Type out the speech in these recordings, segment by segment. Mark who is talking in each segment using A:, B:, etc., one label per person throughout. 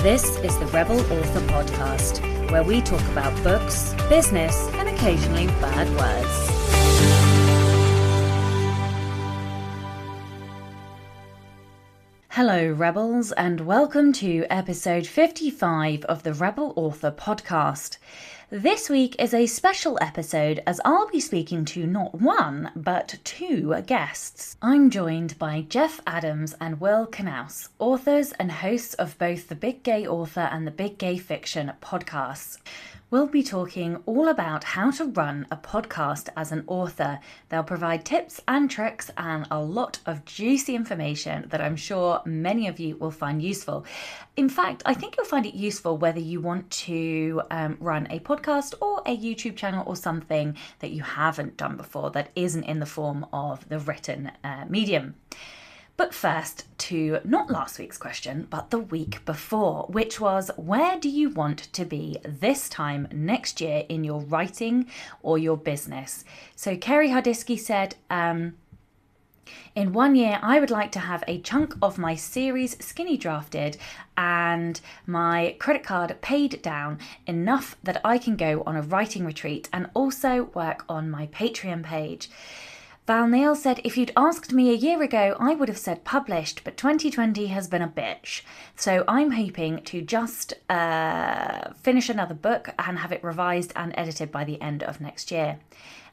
A: This is the Rebel Author Podcast, where we talk about books, business, and occasionally bad words. Hello, Rebels, and welcome to episode 55 of the Rebel Author Podcast. This week is a special episode as I'll be speaking to not one, but two guests. I'm joined by Jeff Adams and Will Knauss, authors and hosts of both the Big Gay Author and the Big Gay Fiction podcasts. We'll be talking all about how to run a podcast as an author. They'll provide tips and tricks and a lot of juicy information that I'm sure many of you will find useful. In fact, I think you'll find it useful whether you want to run a podcast or a YouTube channel or something that you haven't done before that isn't in the form of the written medium. But first, to not last week's question, but the week before, which was, where do you want to be this time next year in your writing or your business? So Kerry Hardisky said, in 1 year, I would like to have a chunk of my series skinny drafted and my credit card paid down enough that I can go on a writing retreat and also work on my Patreon page. Val Neal said, if you'd asked me a year ago, I would have said published, but 2020 has been a bitch. So I'm hoping to just finish another book and have it revised and edited by the end of next year.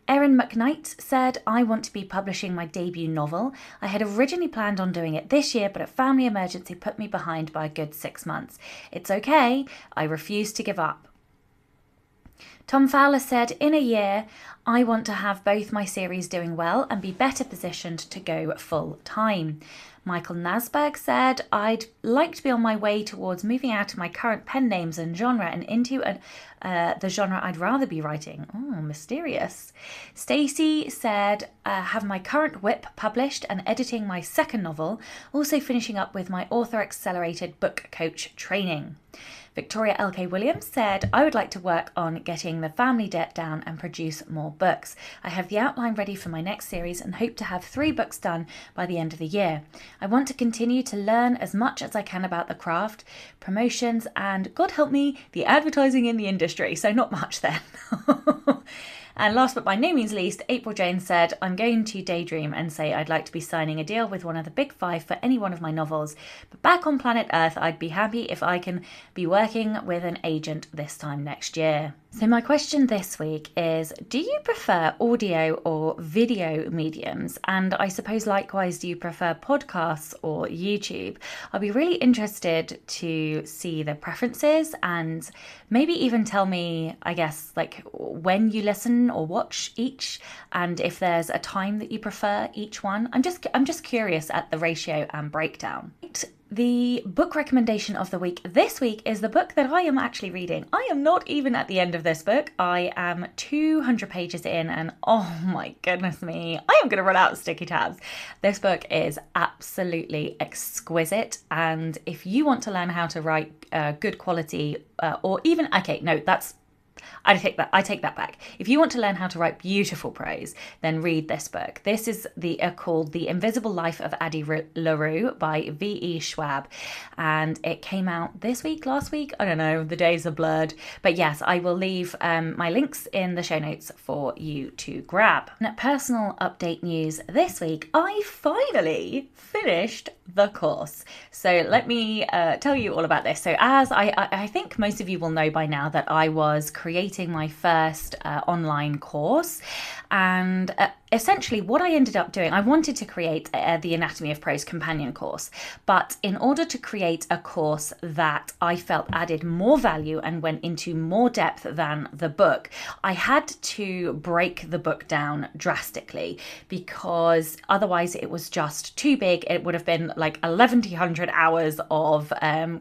A: Erin McKnight said, I want to be publishing my debut novel. I had originally planned on doing it this year, but a family emergency put me behind by a good 6 months. It's okay. I refuse to give up. Tom Fowler said, in a year, I want to have both my series doing well and be better positioned to go full time. Michael Nasberg said, I'd like to be on my way towards moving out of my current pen names and genre and into the genre I'd rather be writing. Oh, mysterious. Stacy said, have my current WIP published and editing my second novel, also finishing up with my author accelerated book coach training. Victoria L.K. Williams said, I would like to work on getting the family debt down and produce more books. I have the outline ready for my next series and hope to have 3 books done by the end of the year. I want to continue to learn as much as I can about the craft, promotions, and, God help me, the advertising in the industry. So not much then. And last but by no means least, April Jones said, I'm going to daydream and say I'd like to be signing a deal with one of the big 5 for any one of my novels. But back on planet Earth, I'd be happy if I can be working with an agent this time next year. So my question this week is, do you prefer audio or video mediums? And I suppose likewise, do you prefer podcasts or YouTube? I'll be really interested to see the preferences and maybe even tell me, I guess, like when you listen or watch each and if there's a time that you prefer each one. I'm just curious at the ratio and breakdown. The book recommendation of the week this week is the book that I am actually reading. I am not even at the end of this book. I am 200 pages in and oh my goodness me, I am going to run out of sticky tabs. This book is absolutely exquisite, and if you want to learn how to write good quality or even, I take that back. If you want to learn how to write beautiful prose, then read this book. This is called The Invisible Life of Addie LaRue by V.E. Schwab. And it came out this week, last week? I don't know, the days are blurred. But yes, I will leave my links in the show notes for you to grab. Now, personal update news this week, I finally finished the course. So let me tell you all about this. So as I think most of you will know by now that I was creating my first online course, and essentially what I ended up doing, I wanted to create the Anatomy of Prose companion course, but in order to create a course that I felt added more value and went into more depth than the book, I had to break the book down drastically because otherwise it was just too big. It would have been like 1,100 hours of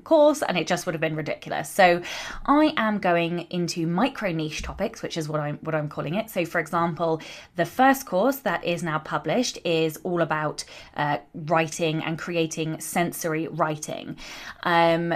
A: course and it just would have been ridiculous. So I am going into micro niche topics, which is what I'm calling it. So for example, the first course course that is now published is all about writing and creating sensory writing.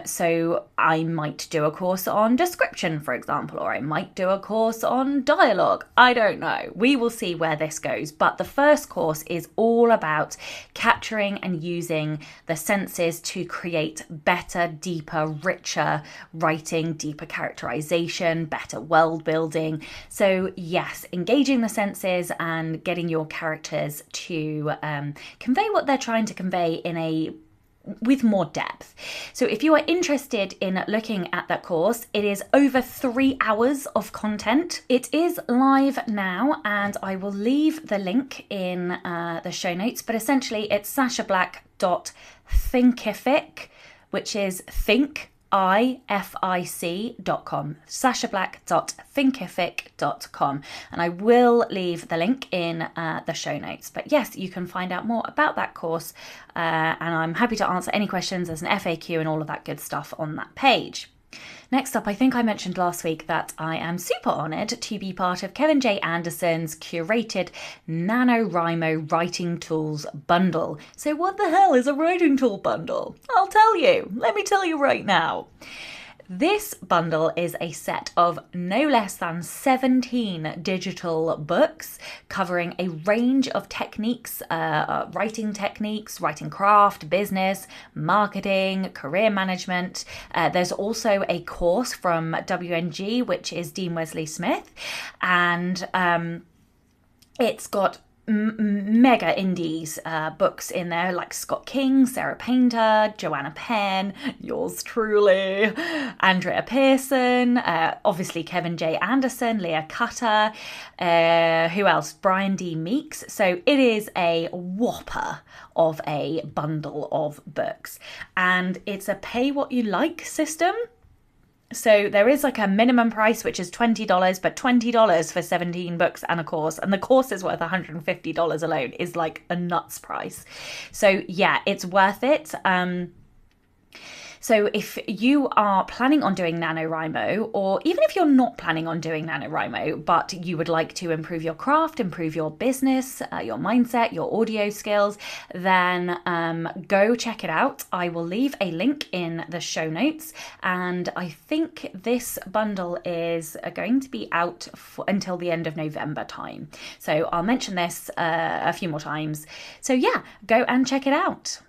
A: So I might do a course on description, for example, or I might do a course on dialogue. I don't know. We will see where this goes. But the first course is all about capturing and using the senses to create better, deeper, richer writing, deeper characterization, better world building. So yes, engaging the senses and getting your characters to convey what they're trying to convey with more depth. So if you are interested in looking at that course, it is over 3 hours of content. It is live now, and I will leave the link in the show notes, but essentially it's sashablack.thinkific, which is thinkIFIC.com, sashablack.thinkific.com, and I will leave the link in the show notes. But yes, you can find out more about that course, and I'm happy to answer any questions. There's an FAQ and all of that good stuff on that page. Next up, I think I mentioned last week that I am super honoured to be part of Kevin J. Anderson's curated NaNoWriMo writing tools bundle. So what the hell is a writing tool bundle? I'll tell you. Let me tell you right now. This bundle is a set of no less than 17 digital books covering a range of techniques, writing craft, business, marketing, career management. There's also a course from WNG, which is Dean Wesley Smith, and it's got mega indies books in there, like Scott King, Sarah Painter, Joanna Penn, yours truly, Andrea Pearson, obviously Kevin J. Anderson, Leah Cutter, who else? Brian D. Meeks. So it is a whopper of a bundle of books, and it's a pay what you like system. So there is like a minimum price, which is $20, but $20 for 17 books and a course, and the course is worth $150 alone, is like a nuts price. So yeah, it's worth it. So if you are planning on doing NaNoWriMo, or even if you're not planning on doing NaNoWriMo, but you would like to improve your craft, improve your business, your mindset, your audio skills, then go check it out. I will leave a link in the show notes, and I think this bundle is going to be out until the end of November time. So I'll mention this a few more times. So yeah, go and check it out.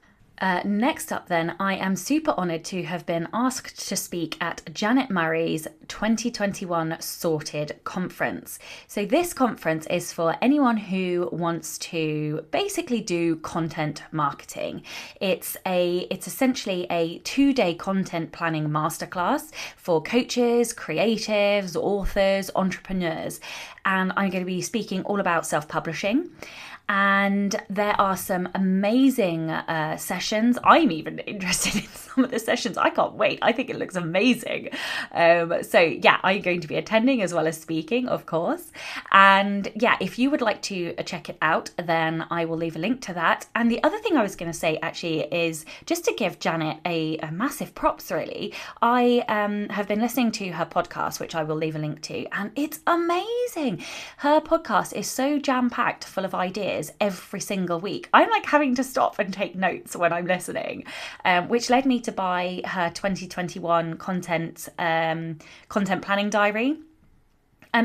A: Next up then, I am super honoured to have been asked to speak at Janet Murray's 2021 Sorted conference. So this conference is for anyone who wants to basically do content marketing. It's essentially a 2-day content planning masterclass for coaches, creatives, authors, entrepreneurs. And I'm going to be speaking all about self-publishing. And there are some amazing sessions. I'm even interested in some of the sessions. I can't wait. I think it looks amazing. So yeah, I'm going to be attending as well as speaking, of course. And yeah, if you would like to check it out, then I will leave a link to that. And the other thing I was going to say actually is just to give Janet a massive props, really. I have been listening to her podcast, which I will leave a link to, and it's amazing. Her podcast is so jam-packed full of ideas every single week. I'm like having to stop and take notes when I'm listening, which led me to buy her 2021 content planning diary.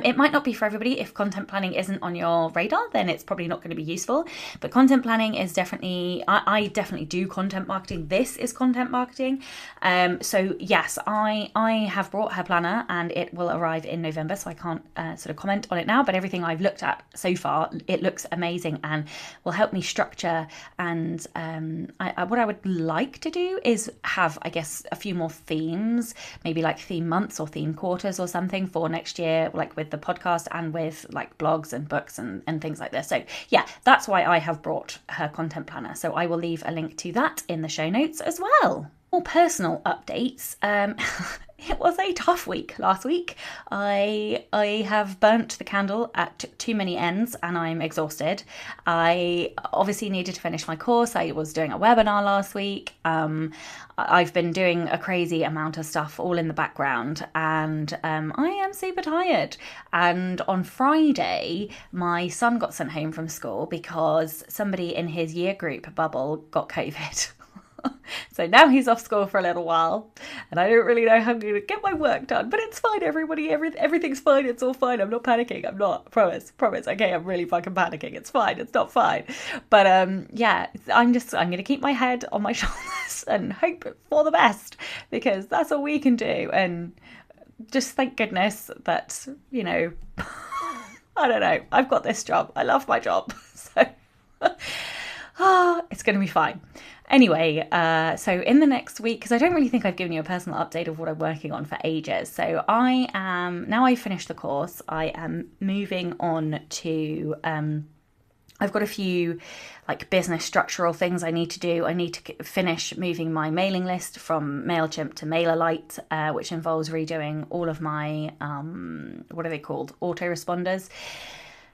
A: It might not be for everybody. If content planning isn't on your radar, then it's probably not going to be useful. But content planning is definitely, I definitely do content marketing. This is content marketing. So yes, I have brought her planner and it will arrive in November. So I can't sort of comment on it now, but everything I've looked at so far, it looks amazing and will help me structure. And what I would like to do is have, I guess, a few more themes, maybe like theme months or theme quarters or something for next year, like with the podcast and with like blogs and books and things like this. So yeah, that's why I have brought her content planner. So I will leave a link to that in the show notes as well. More personal updates. it was a tough week last week. I have burnt the candle at too many ends and I'm exhausted. I obviously needed to finish my course. I was doing a webinar last week. I've been doing a crazy amount of stuff all in the background, and I am super tired. And on Friday, my son got sent home from school because somebody in his year group bubble got COVID. So now he's off school for a little while, and I don't really know how I'm going to get my work done, but it's fine, everybody. Everything's fine. It's all fine. I'm not panicking. I'm not. Promise. Okay, I'm really fucking panicking. It's fine. It's not fine. But yeah, I'm going to keep my head on my shoulders and hope for the best, because that's all we can do. And just thank goodness that, you know, I don't know. I've got this job. I love my job. So it's going to be fine. Anyway, so in the next week, because I don't really think I've given you a personal update of what I'm working on for ages. So now I've finished the course, I am moving on to, I've got a few like business structural things I need to do. I need to finish moving my mailing list from MailChimp to MailerLite, which involves redoing all of my, what are they called? Autoresponders.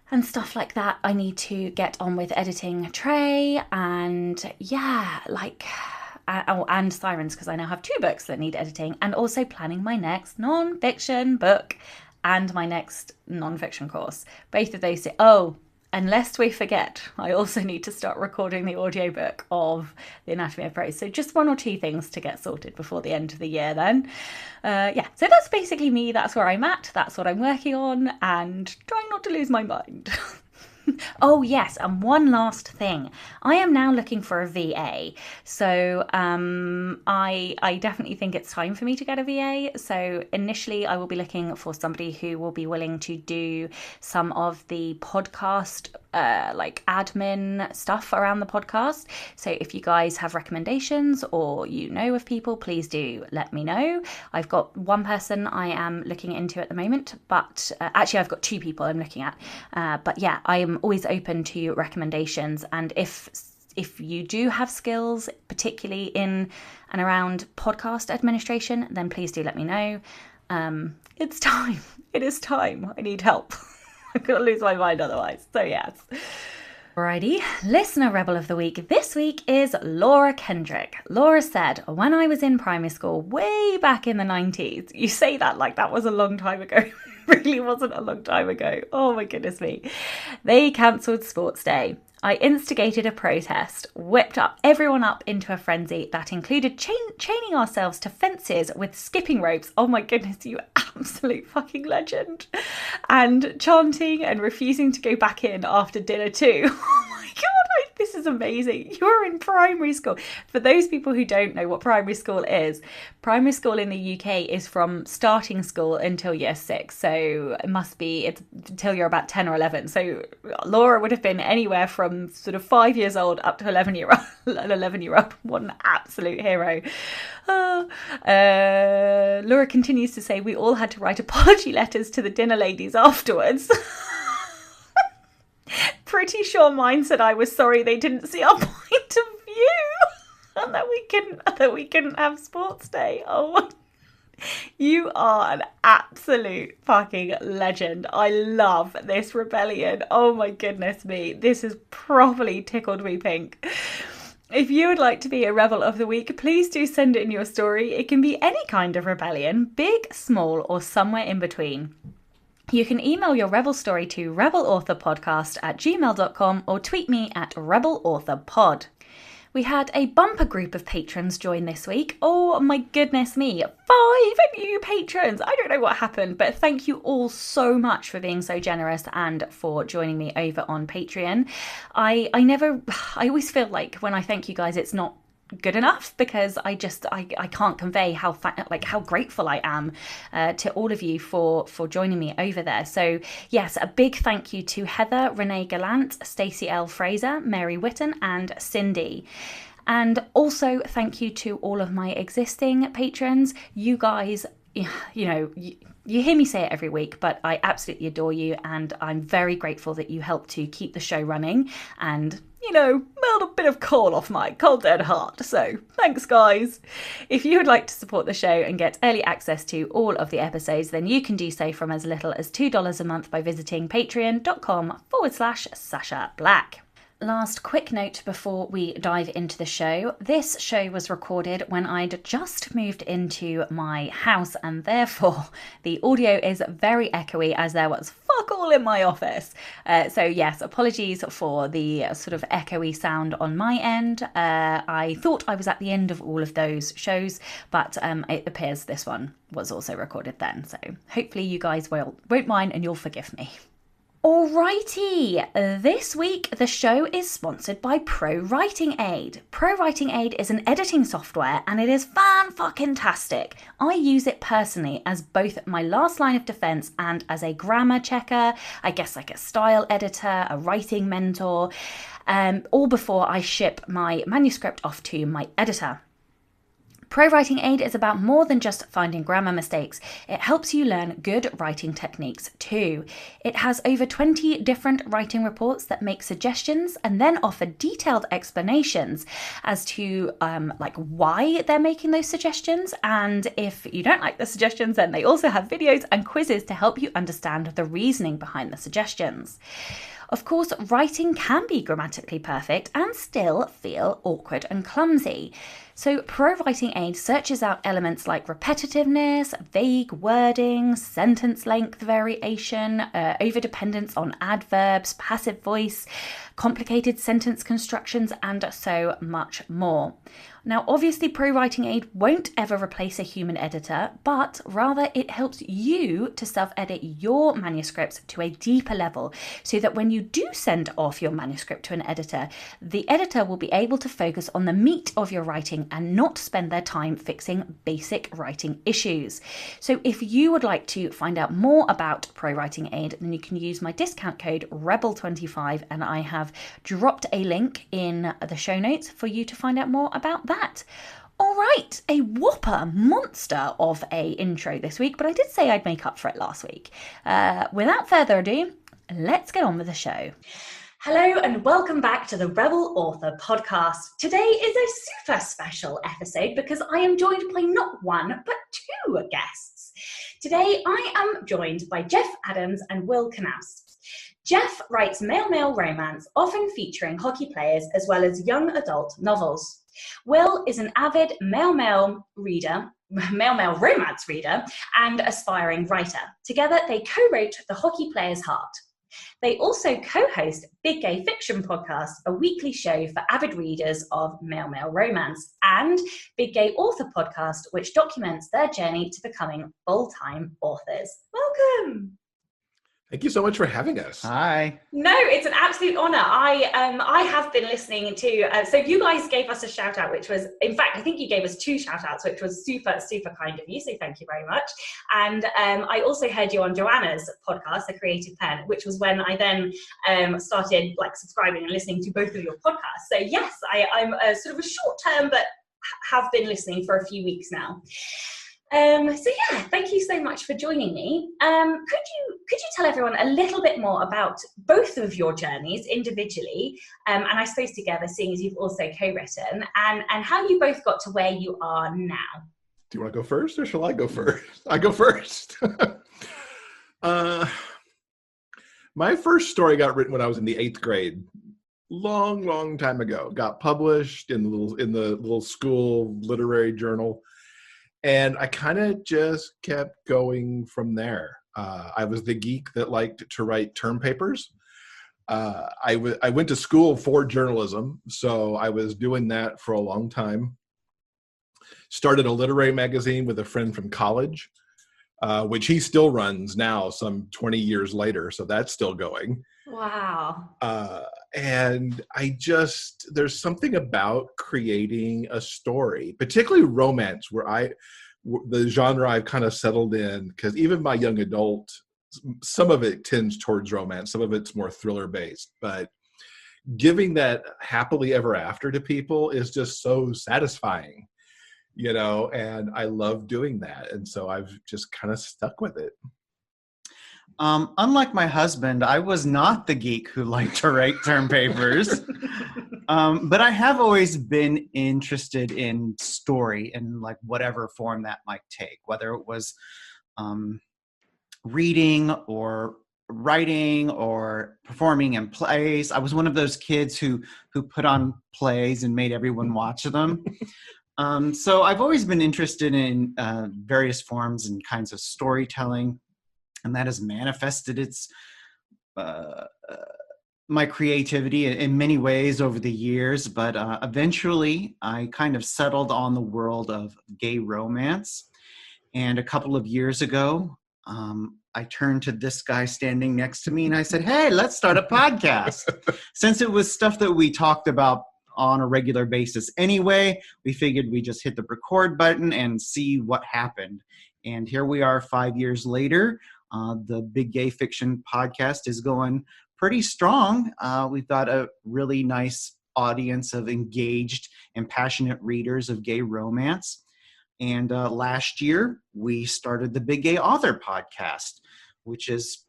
A: And stuff like that. I need to get on with editing Trey and and Sirens, because I now have 2 books that need editing, and also planning my next non-fiction book and my next non-fiction course. Both of those. And lest we forget, I also need to start recording the audiobook of The Anatomy of Praise. So just 1 or 2 things to get sorted before the end of the year then. So that's basically me. That's where I'm at. That's what I'm working on, and trying not to lose my mind. Oh yes, and one last thing. I am now looking for a VA. So I definitely think it's time for me to get a VA. So initially I will be looking for somebody who will be willing to do some of the podcast like admin stuff around the podcast. So if you guys have recommendations or you know of people, please do let me know. I've got one person I am looking into at the moment, but actually I've got 2 people I'm looking at. But yeah, I am always open to recommendations, and if you do have skills, particularly in and around podcast administration, then please do let me know. It's time. It is time. I need help. I'm going to lose my mind otherwise. So yes. Alrighty, Listener Rebel of the Week this week is Laura Kendrick. Laura said, when I was in primary school way back in the 90s, you say that like that was a long time ago. It really wasn't a long time ago. Oh my goodness me. They cancelled Sports Day. I instigated a protest, whipped everyone up into a frenzy that included chaining ourselves to fences with skipping ropes. Oh my goodness, you absolute fucking legend. And chanting and refusing to go back in after dinner too. Oh my God, this is amazing. You're in primary school. For those people who don't know what primary school is in the UK is from starting school until year 6. So it's until you're about 10 or 11. So Laura would have been anywhere from sort of 5 years old up to 11 year old. What an absolute hero. Laura continues to say, we all had to write apology letters to the dinner ladies afterwards. Pretty sure mine said I was sorry they didn't see our point of view and that we couldn't have Sports Day. Oh, you are an absolute fucking legend. I love this rebellion. Oh my goodness me. This has properly tickled me pink. If you would like to be a Rebel of the Week, please do send it in your story. It can be any kind of rebellion, big, small, or somewhere in between. You can email your Rebel story to rebelauthorpodcast@gmail.com or tweet me at rebelauthorpod. We had a bumper group of patrons join this week. Oh my goodness me, 5 new patrons. I don't know what happened, but thank you all so much for being so generous and for joining me over on Patreon. I always feel like when I thank you guys, it's not good enough, because I can't convey how grateful I am to all of you for joining me over there. So yes, a big thank you to Heather, Renee Gallant, Stacy L Frazer, Mary Whitten and Cindy. And also thank you to all of my existing patrons. You guys, you hear me say it every week, but I absolutely adore you, and I'm very grateful that you help to keep the show running and melt a bit of coal off my cold dead heart. So thanks, guys. If you would like to support the show and get early access to all of the episodes, then you can do so from as little as $2 a month by visiting patreon.com/Sasha Black. Last quick note before we dive into the show. This show was recorded when I'd just moved into my house, and therefore the audio is very echoey as there was fuck all in my office. So yes, apologies for the sort of echoey sound on my end. I thought I was at the end of all of those shows, but it appears this one was also recorded then. So hopefully you guys won't mind and you'll forgive me. Alrighty, this week the show is sponsored by Pro Writing Aid. Pro Writing Aid is an editing software and it is fan-fucking-tastic. I use it personally as both my last line of defense and as a grammar checker, I guess like a style editor, a writing mentor, all before I ship my manuscript off to my editor. Pro Writing Aid is about more than just finding grammar mistakes. It helps you learn good writing techniques too. It has over 20 different writing reports that make suggestions and then offer detailed explanations as to why they're making those suggestions. And if you don't like the suggestions, then they also have videos and quizzes to help you understand the reasoning behind the suggestions. Of course, writing can be grammatically perfect and still feel awkward and clumsy. So Pro Writing Aid searches out elements like repetitiveness, vague wording, sentence length variation, overdependence on adverbs, passive voice, complicated sentence constructions, and so much more. Now, obviously, Pro Writing Aid won't ever replace a human editor, but rather it helps you to self-edit your manuscripts to a deeper level so that when you do send off your manuscript to an editor, the editor will be able to focus on the meat of your writing and not spend their time fixing basic writing issues. So if you would like to find out more about Pro Writing Aid, then you can use my discount code REBEL25, and I have dropped a link in the show notes for you to find out more about that. All right, a whopper monster of a intro this week, but I did say I'd make up for it last week. Without further ado, let's get on with the show. Hello and welcome back to the Rebel Author podcast. Today is a super special episode because I am joined by not one, but two guests. Today I am joined by Jeff Adams and Will Knauss. Jeff writes male-male romance, often featuring hockey players as well as young adult novels. Will is an avid male-male romance reader and aspiring writer. Together, they co-wrote The Hockey Player's Heart. They also co-host Big Gay Fiction Podcast, a weekly show for avid readers of male-male romance, and Big Gay Author Podcast, which documents their journey to becoming full-time authors. Welcome!
B: Thank you so much for having us.
C: Hi.
A: No, it's an absolute honor. I have been listening to, so you guys gave us a shout out, which was, in fact, I think you gave us 2 shout outs, which was super, super kind of you. So thank you very much. And I also heard you on Joanna's podcast, The Creative Pen, which was when I then started subscribing and listening to both of your podcasts. So yes, I'm sort of a short term, but have been listening for a few weeks now. So yeah, thank you so much for joining me. Could you tell everyone a little bit more about both of your journeys individually, and I suppose together, seeing as you've also co-written, and how you both got to where you are now?
B: Do you want to go first, or shall I go first? I go first. My first story got written when I was in the 8th grade, long time ago. Got published in the little school literary journal. And I kind of just kept going from there. I was the geek that liked to write term papers. I went to school for journalism, so I was doing that for a long time. Started a literary magazine with a friend from college, which he still runs now, some 20 years later, so that's still going.
A: Wow.
B: And there's something about creating a story, particularly romance, where the genre I've kind of settled in, because even my young adult, some of it tends towards romance, some of it's more thriller based, but giving that happily ever after to people is just so satisfying, and I love doing that. And so I've just kind of stuck with it.
C: Unlike my husband, I was not the geek who liked to write term papers. But I have always been interested in story in like whatever form that might take, whether it was reading or writing or performing in plays. I was one of those kids who put on plays and made everyone watch them. So I've always been interested in various forms and kinds of storytelling, and that has manifested its my creativity in many ways over the years. But eventually, I kind of settled on the world of gay romance. And a couple of years ago, I turned to this guy standing next to me and I said, "Hey, let's start a podcast." Since it was stuff that we talked about on a regular basis anyway, we figured we just hit the record button and see what happened. And here we are 5 years later. The Big Gay Fiction podcast is going pretty strong. We've got a really nice audience of engaged and passionate readers of gay romance. And last year, we started the Big Gay Author podcast, which is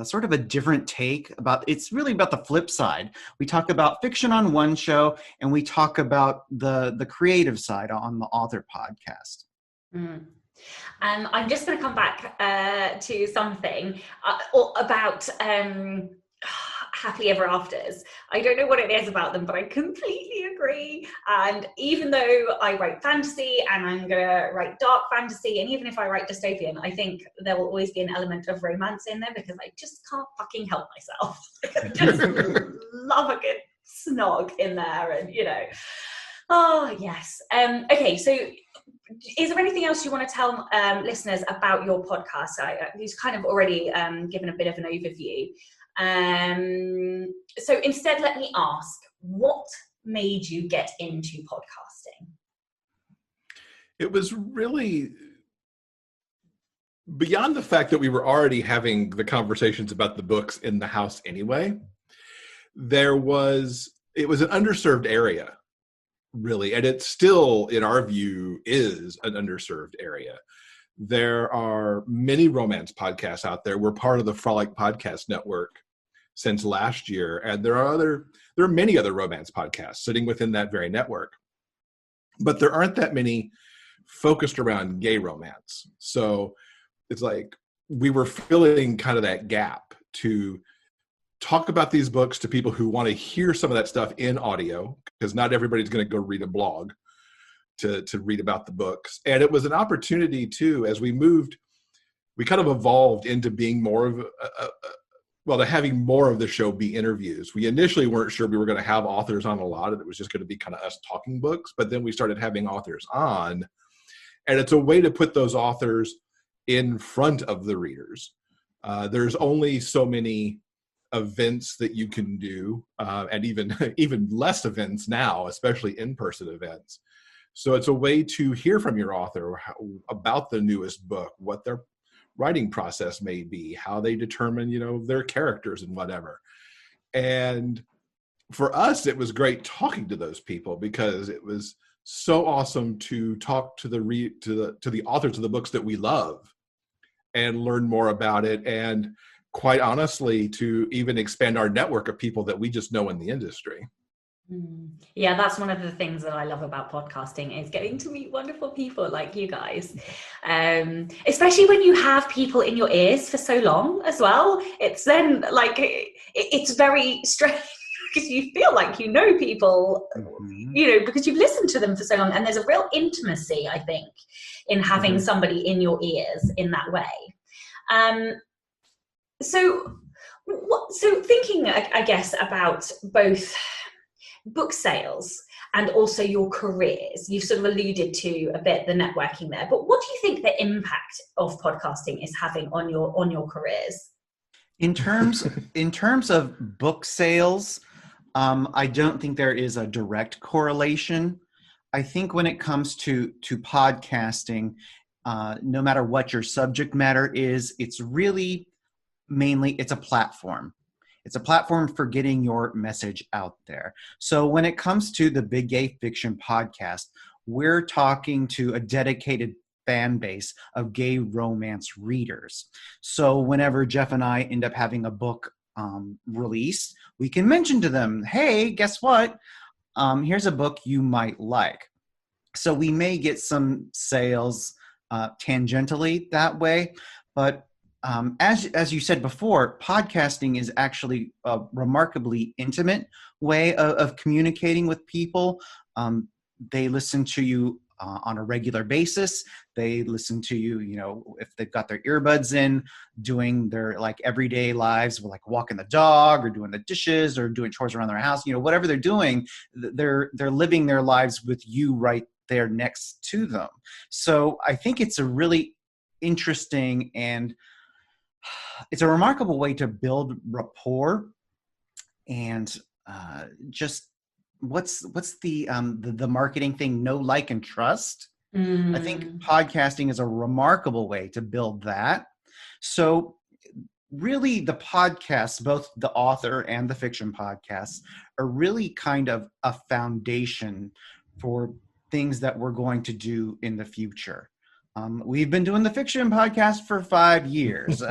C: sort of a different take about, it's really about the flip side. We talk about fiction on one show, and we talk about the creative side on the author podcast.
A: Mm. I'm just going to come back to something about happily ever afters. I don't know what it is about them, but I completely agree. And even though I write fantasy and I'm going to write dark fantasy, and even if I write dystopian, I think there will always be an element of romance in there because I just can't fucking help myself. I just love a good snog in there, and you know. Oh, yes. Okay, so is there anything else you want to tell listeners about your podcast? You've kind of already given a bit of an overview. So instead, let me ask, what made you get into podcasting?
B: It was really beyond the fact that we were already having the conversations about the books in the house anyway. It was an underserved area, really, and it still, in our view, is an underserved area. There are many romance podcasts out there. We're part of the Frolic Podcast Network since last year, and there are many other romance podcasts sitting within that very network, but there aren't that many focused around gay romance. So it's like we were filling kind of that gap to talk about these books to people who want to hear some of that stuff in audio, because not everybody's going to go read a blog to read about the books. And it was an opportunity too, as we moved, we kind of evolved into being more of to having more of the show be interviews. We initially weren't sure we were going to have authors on a lot, and it was just going to be kind of us talking books. But then we started having authors on, and it's a way to put those authors in front of the readers. There's only so many events that you can do, and even less events now, especially in-person events. So it's a way to hear from your author about the newest book, what their writing process may be, how they determine, their characters and whatever. And for us, it was great talking to those people because it was so awesome to talk to the authors of the books that we love and learn more about it. And quite honestly, to even expand our network of people that we just know in the industry.
A: Yeah, that's one of the things that I love about podcasting is getting to meet wonderful people like you guys. Especially when you have people in your ears for so long as well. It's then like, it's very strange because you feel like you know people, because you've listened to them for so long. And there's a real intimacy, I think, in having somebody in your ears in that way. So thinking, I guess, about both book sales and also your careers, you've sort of alluded to a bit the networking there, but what do you think the impact of podcasting is having on your careers?
C: In terms of book sales, I don't think there is a direct correlation. I think when it comes to podcasting, no matter what your subject matter is, it's really mainly it's a platform. It's a platform for getting your message out there. So when it comes to the Big Gay Fiction podcast, we're talking to a dedicated fan base of gay romance readers. So whenever Jeff and I end up having a book released, we can mention to them, hey, guess what? Here's a book you might like. So we may get some sales tangentially that way, but as you said before, podcasting is actually a remarkably intimate way of communicating with people. They listen to you on a regular basis. They listen to you, if they've got their earbuds in, doing their like everyday lives, like walking the dog or doing the dishes or doing chores around their house, whatever they're doing, they're living their lives with you right there next to them. So I think it's a really interesting and it's a remarkable way to build rapport and just what's the marketing thing? Know, like, and trust. I think podcasting is a remarkable way to build that. So really the podcasts, both the author and the fiction podcasts, are really kind of a foundation for things that we're going to do in the future. We've been doing the fiction podcast for 5 years.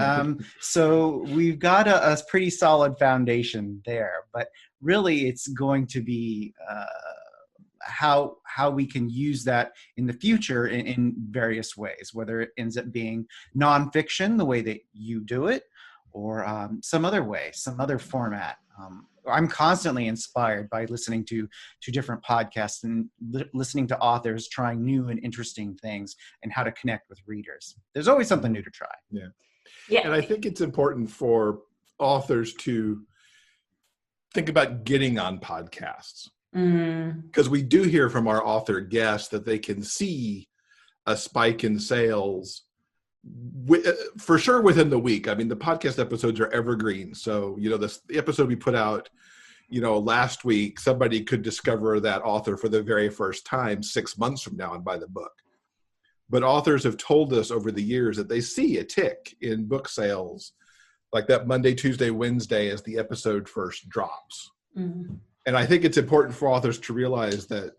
C: So we've got a pretty solid foundation there, but really it's going to be how we can use that in the future in various ways, whether it ends up being nonfiction, the way that you do it, or some other way, some other format. I'm constantly inspired by listening to different podcasts and listening to authors trying new and interesting things and how to connect with readers. There's always something new to try.
B: Yeah. And I think it's important for authors to think about getting on podcasts. Because we do hear from our author guests that they can see a spike in sales for sure within the week. I mean, the podcast episodes are evergreen. So, the episode we put out, last week, somebody could discover that author for the very first time 6 months from now and buy the book. But authors have told us over the years that they see a tick in book sales, like that Monday, Tuesday, Wednesday as the episode first drops. And I think it's important for authors to realize that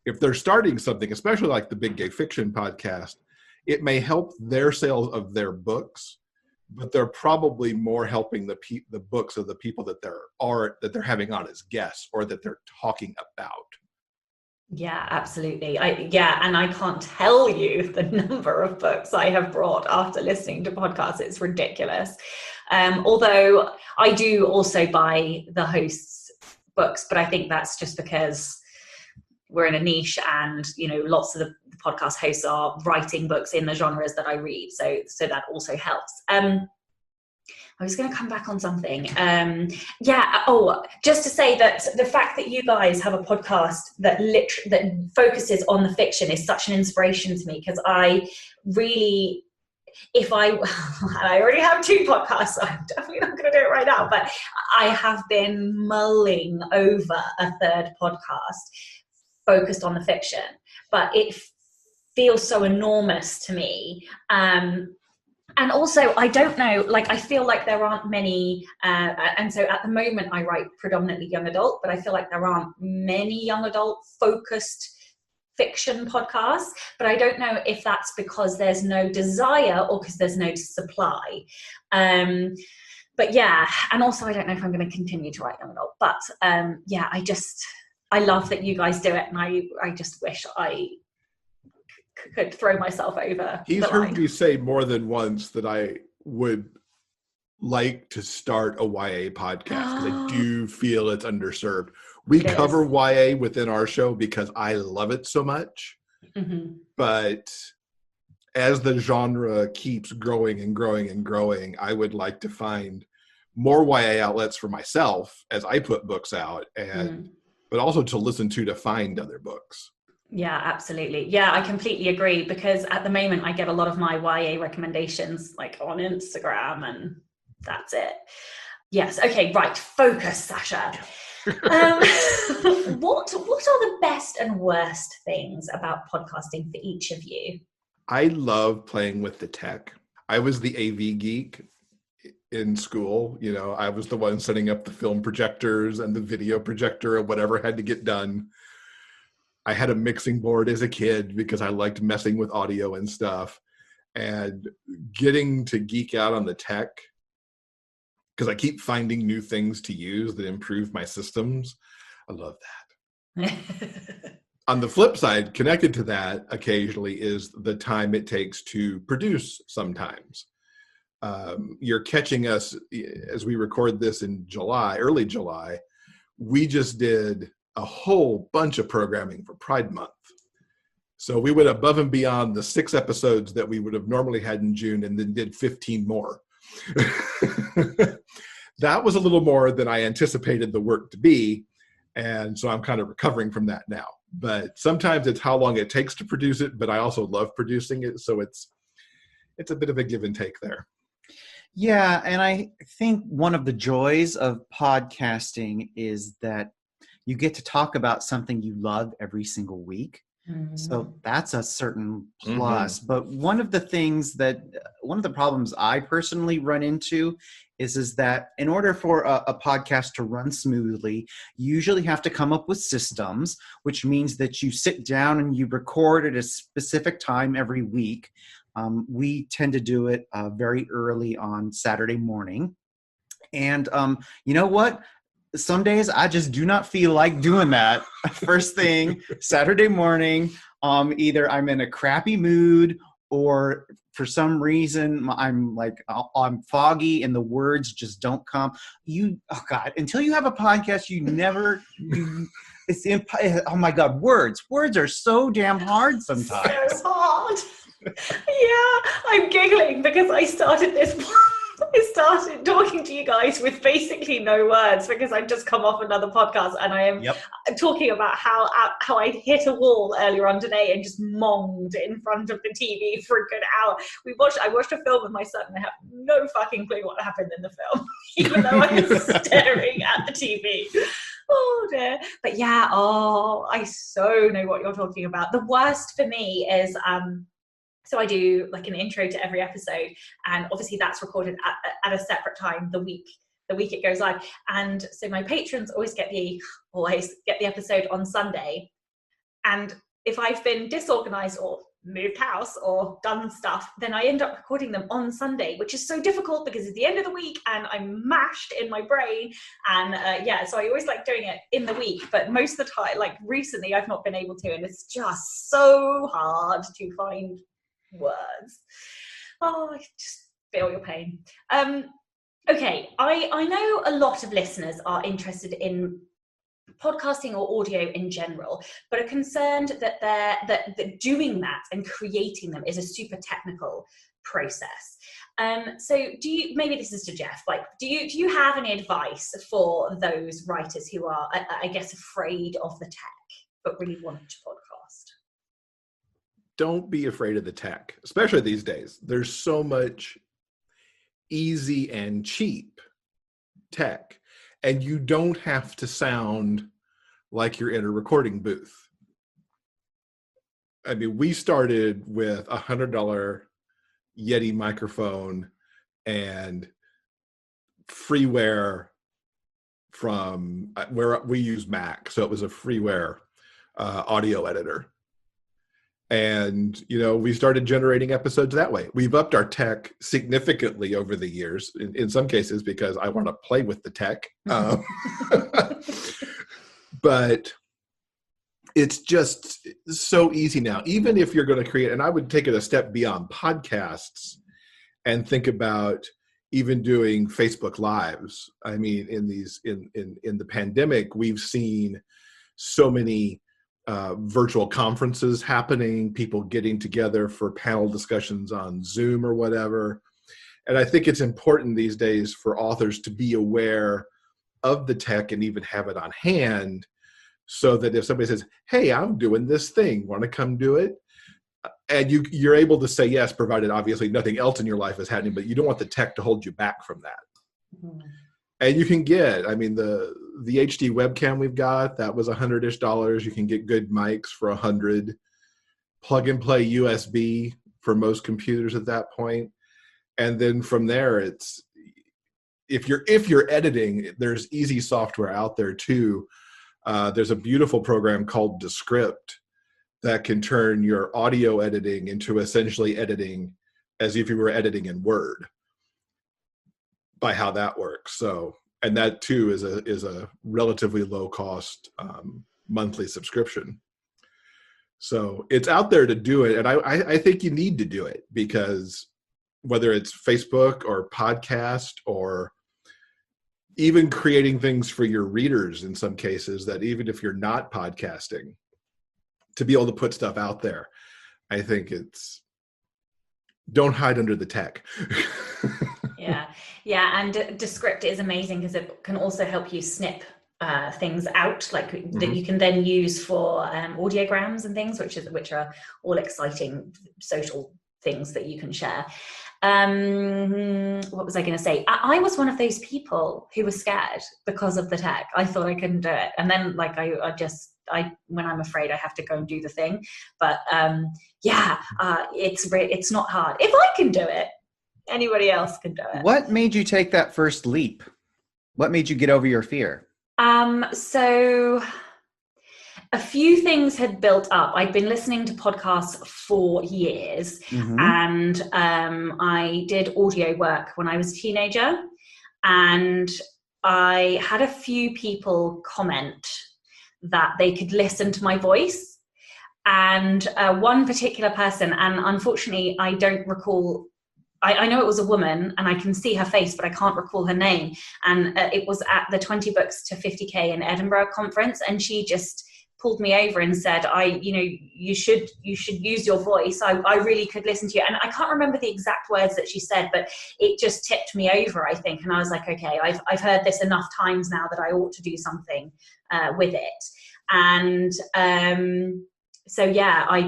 B: if they're starting something, especially like the Big Gay Fiction podcast, it may help their sales of their books, but they're probably more helping the books of the people that they're having on as guests or that they're talking about.
A: Yeah, absolutely. And I can't tell you the number of books I have brought after listening to podcasts. It's ridiculous. Although I do also buy the hosts' books, but I think that's just because we're in a niche and, lots of the podcast hosts are writing books in the genres that I read. So that also helps. I was going to come back on something. Just to say that the fact that you guys have a podcast that focuses on the fiction is such an inspiration to me, because I really, I already have 2 podcasts, so I'm definitely not going to do it right now, but I have been mulling over a 3rd podcast focused on the fiction, but it feels so enormous to me. And also, I don't know, I feel like there aren't many, and so at the moment I write predominantly young adult, but I feel like there aren't many young adult focused fiction podcasts, but I don't know if that's because there's no desire or because there's no supply. But yeah, and also I don't know if I'm going to continue to write young adult, but I love that you guys do it, and I just wish I could throw myself over.
B: He's heard me say more than once that I would like to start a YA podcast because I do feel it's underserved. We cover YA within our show because I love it so much. But as the genre keeps growing and growing and growing, I would like to find more YA outlets for myself as I put books out, but also to listen to find other books.
A: Yeah, absolutely. Yeah, I completely agree, because at the moment I get a lot of my YA recommendations on Instagram, and that's it. Yes. Okay. Right. Focus, Sasha. What are the best and worst things about podcasting for each of you?
B: I love playing with the tech. I was the AV geek in school. I was the one setting up the film projectors and the video projector and whatever had to get done. I had a mixing board as a kid because I liked messing with audio and stuff. And getting to geek out on the tech, because I keep finding new things to use that improve my systems. I love that. On the flip side, connected to that occasionally is the time it takes to produce sometimes. You're catching us as we record this in July, early July. We just did a whole bunch of programming for Pride Month. So we went above and beyond the 6 episodes that we would have normally had in June and then did 15 more. That was a little more than I anticipated the work to be. And so I'm kind of recovering from that now. But sometimes it's how long it takes to produce it, but I also love producing it. So it's a bit of a give and take there.
C: Yeah, and I think one of the joys of podcasting is that you get to talk about something you love every single week. Mm-hmm. So that's a certain plus. Mm-hmm. But one of the problems I personally run into is that in order for a podcast to run smoothly, you usually have to come up with systems, which means that you sit down and you record at a specific time every week. We tend to do it very early on Saturday morning. And you know what? Some days I just do not feel like doing that first thing Saturday morning. Either I'm in a crappy mood or for some reason I'm foggy and the words just don't come. Until you have a podcast, oh my God, words are so damn hard sometimes.
A: So hard. Yeah, I'm giggling because I started talking to you guys with basically no words because I'd just come off another podcast and I am talking about how I hit a wall earlier on today and just monged in front of the TV for a good hour. I watched a film with my son and I have no fucking clue what happened in the film, even though I was staring at the TV. Oh dear. But yeah, I so know what you're talking about. The worst for me is so I do like an intro to every episode, and obviously that's recorded at a separate time the week it goes live. And so my patrons always get the episode on Sunday. And if I've been disorganized or moved house or done stuff, then I end up recording them on Sunday, which is so difficult because it's the end of the week and I'm mashed in my brain. And so I always like doing it in the week, but most of the time, like recently, I've not been able to, and it's just so hard to find words. I just feel your pain. Okay, I know a lot of listeners are interested in podcasting or audio in general, but are concerned that doing that and creating them is a super technical process. So maybe this is to Jeff, like, do you have any advice for those writers who are, I guess, afraid of the tech, but really want to podcast?
B: Don't be afraid of the tech, especially these days. There's so much easy and cheap tech, and you don't have to sound like you're in a recording booth. I mean, we started with a $100 Yeti microphone and freeware from where we use Mac. So it was a freeware audio editor. And, we started generating episodes that way. We've upped our tech significantly over the years, in some cases, because I want to play with the tech. But it's just so easy now. Even if you're going to create, and I would take it a step beyond podcasts and think about even doing Facebook Lives. I mean, in the pandemic, we've seen so many virtual conferences happening, people getting together for panel discussions on Zoom or whatever. And I think it's important these days for authors to be aware of the tech and even have it on hand so that if somebody says, hey, I'm doing this thing, want to come do it? And you're able to say yes, provided obviously nothing else in your life is happening, but you don't want the tech to hold you back from that. Mm-hmm. And you can get, I mean, the HD webcam we've got, that was $100-ish. You can get good mics for $100. Plug and play USB for most computers at that point. And then from there, if you're editing, there's easy software out there too. There's a beautiful program called Descript that can turn your audio editing into essentially editing as if you were editing in Word by how that works. So, and that too is a relatively low cost monthly subscription. So it's out there to do it. And I think you need to do it, because whether it's Facebook or podcast or even creating things for your readers in some cases, that even if you're not podcasting, to be able to put stuff out there, I think don't hide under the tech.
A: Yeah, and Descript is amazing because it can also help you snip things out, like that you can then use for audiograms and things, which are all exciting social things that you can share. What was I going to say? I was one of those people who was scared because of the tech. I thought I couldn't do it, and then like I when I'm afraid, I have to go and do the thing. But it's not hard. If I can do it, anybody else can do it.
D: What made you take that first leap? What made you get over your fear?
A: So a few things had built up. I'd been listening to podcasts for years, and I did audio work when I was a teenager, and I had a few people comment that they could listen to my voice, and one particular person, and unfortunately I don't recall, I know it was a woman and I can see her face, but I can't recall her name. And it was at the 20 Books to 50K in Edinburgh conference. And she just pulled me over and said, you should use your voice. I really could listen to you. And I can't remember the exact words that she said, but it just tipped me over, I think. And I was like, okay, I've heard this enough times now that I ought to do something with it. And so yeah, I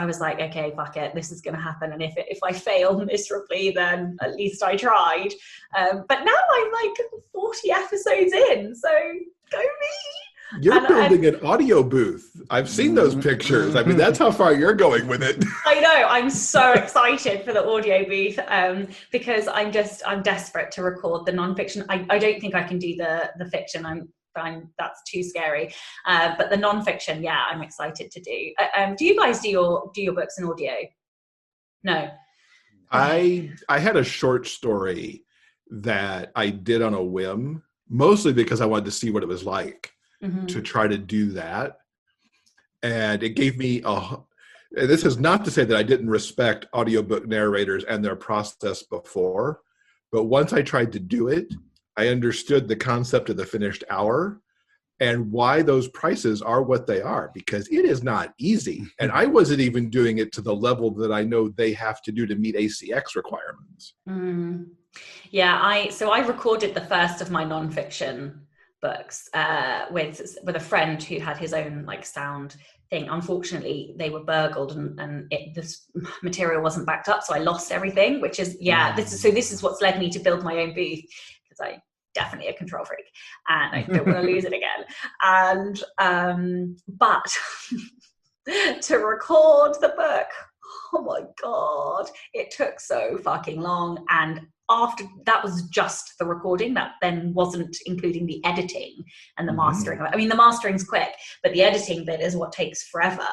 A: was like, okay, fuck it, this is going to happen. And if I fail miserably, then at least I tried. But now I'm like 40 episodes in, so go me.
B: You're building an audio booth. I've seen those pictures. I mean, that's how far you're going with it.
A: I know. I'm so excited for the audio booth because I'm desperate to record the nonfiction. I don't think I can do the fiction. That's too scary. But the nonfiction, yeah, I'm excited to do. Do you guys do your books in audio? No.
B: I had a short story that I did on a whim, mostly because I wanted to see what it was like to try to do that. And it gave me this is not to say that I didn't respect audiobook narrators and their process before, but once I tried to do it, I understood the concept of the finished hour and why those prices are what they are, because it is not easy. And I wasn't even doing it to the level that I know they have to do to meet ACX requirements.
A: Yeah, I recorded the first of my nonfiction books with a friend who had his own like sound thing. Unfortunately, they were burgled and this material wasn't backed up, so I lost everything, which is this is what's led me to build my own booth, because I definitely a control freak and I don't want to lose it again. And but to record the book, oh my god, it took so fucking long. And after that was just the recording, that then wasn't including the editing and the mastering. I mean, the mastering's quick, but the editing bit is what takes forever.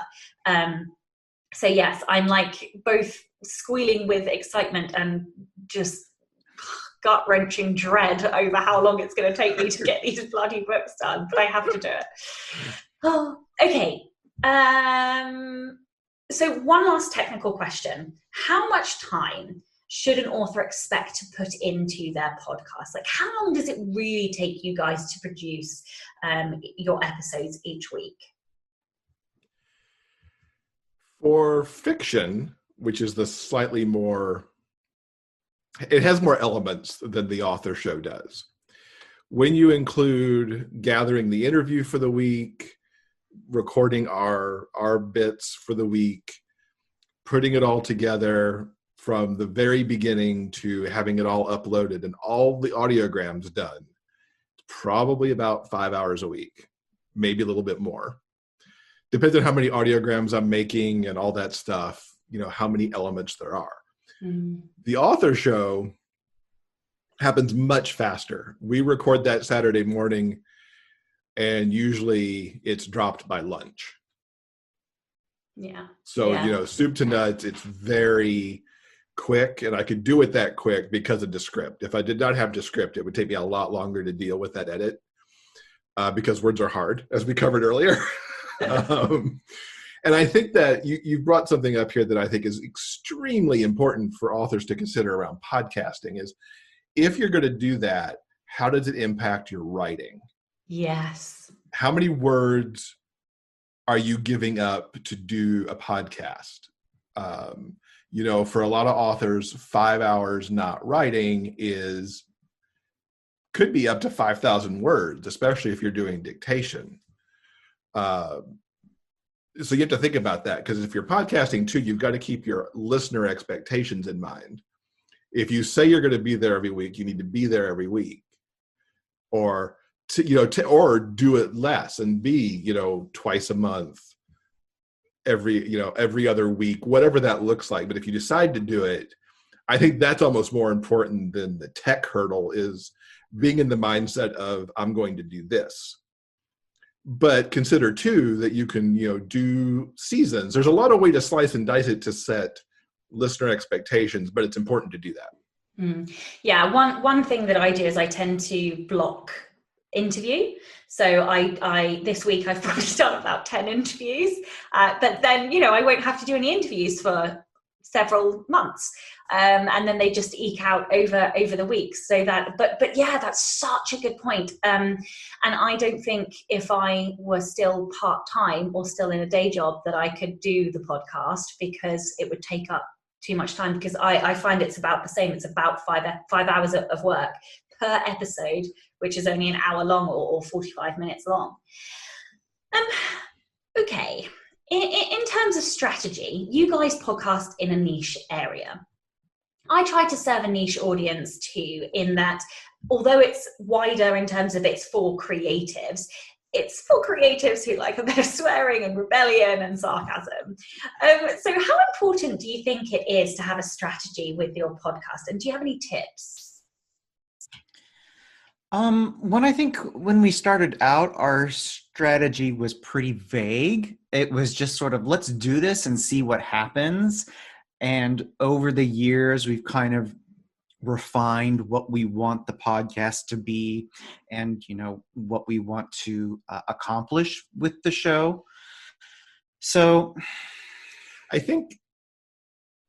A: So yes, I'm like both squealing with excitement and just gut-wrenching dread over how long it's going to take me to get these bloody books done, but I have to do it. Oh, okay. So one last technical question. How much time should an author expect to put into their podcast? Like, how long does it really take you guys to produce your episodes each week?
B: For fiction, which is the slightly more, it has more elements than the author show does. When you include gathering the interview for the week, recording our bits for the week, putting it all together from the very beginning to having it all uploaded and all the audiograms done, probably about 5 hours a week, maybe a little bit more. Depends on how many audiograms I'm making and all that stuff, how many elements there are. The author show happens much faster. We record that Saturday morning. and usually it's dropped by lunch.
A: Yeah.
B: So,
A: Yeah.
B: soup to nuts, it's very quick, and I could do it that quick because of Descript. If I did not have Descript, it would take me a lot longer to deal with that edit because words are hard, as we covered earlier. And I think that you brought something up here that I think is extremely important for authors to consider around podcasting is, if you're going to do that, how does it impact your writing?
A: Yes.
B: How many words are you giving up to do a podcast? For a lot of authors, 5 hours not writing could be up to 5,000 words, especially if you're doing dictation. So you have to think about that, because if you're podcasting too, you've got to keep your listener expectations in mind. If you say you're going to be there every week, you need to be there every week, or do it less and be, twice a month, every other week, whatever that looks like. But if you decide to do it, I think that's almost more important than the tech hurdle, is being in the mindset of, I'm going to do this. But consider too that you can, do seasons. There's a lot of way to slice and dice it to set listener expectations, but it's important to do that.
A: Yeah, one thing that I do is I tend to block interview. So I this week I've probably done about 10 interviews, but then I won't have to do any interviews for several months, and then they just eke out over the weeks. So that, but yeah, that's such a good point. And I don't think if I were still part-time or still in a day job that I could do the podcast, because it would take up too much time, because I find it's about the same. It's about 5 hours of work per episode, which is only an hour long or 45 minutes long. Okay. In terms of strategy, you guys podcast in a niche area. I try to serve a niche audience too, in that although it's wider in terms of it's for creatives who like a bit of swearing and rebellion and sarcasm. So how important do you think it is to have a strategy with your podcast? And do you have any tips?
C: When we started out, our strategy was pretty vague. It was just sort of, let's do this and see what happens. And over the years, we've kind of refined what we want the podcast to be, and what we want to accomplish with the show. So
B: I think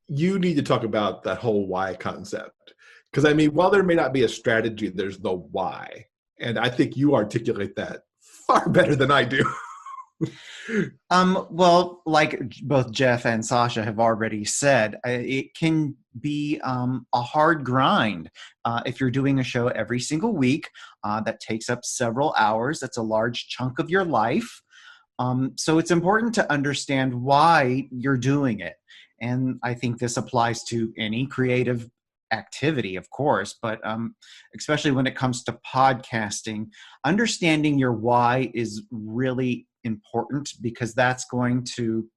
B: you need to talk about that whole why concept, because while there may not be a strategy, there's the why, and I think you articulate that far better than I do.
C: Well, like both Jeff and Sasha have already said, it can be a hard grind if you're doing a show every single week that takes up several hours. That's a large chunk of your life. So it's important to understand why you're doing it. And I think this applies to any creative activity, of course, but especially when it comes to podcasting, understanding your why is really important, because that's going to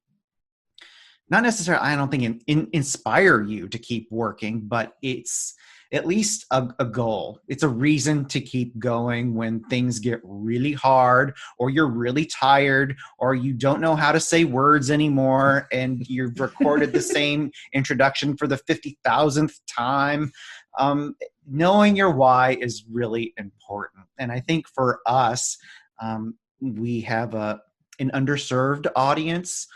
C: not necessarily, I don't think, inspire you to keep working, but it's at least a goal. It's a reason to keep going when things get really hard, or you're really tired, or you don't know how to say words anymore, and you've recorded the same introduction for the 50,000th time. Knowing your why is really important. And I think for us, we have an underserved audience.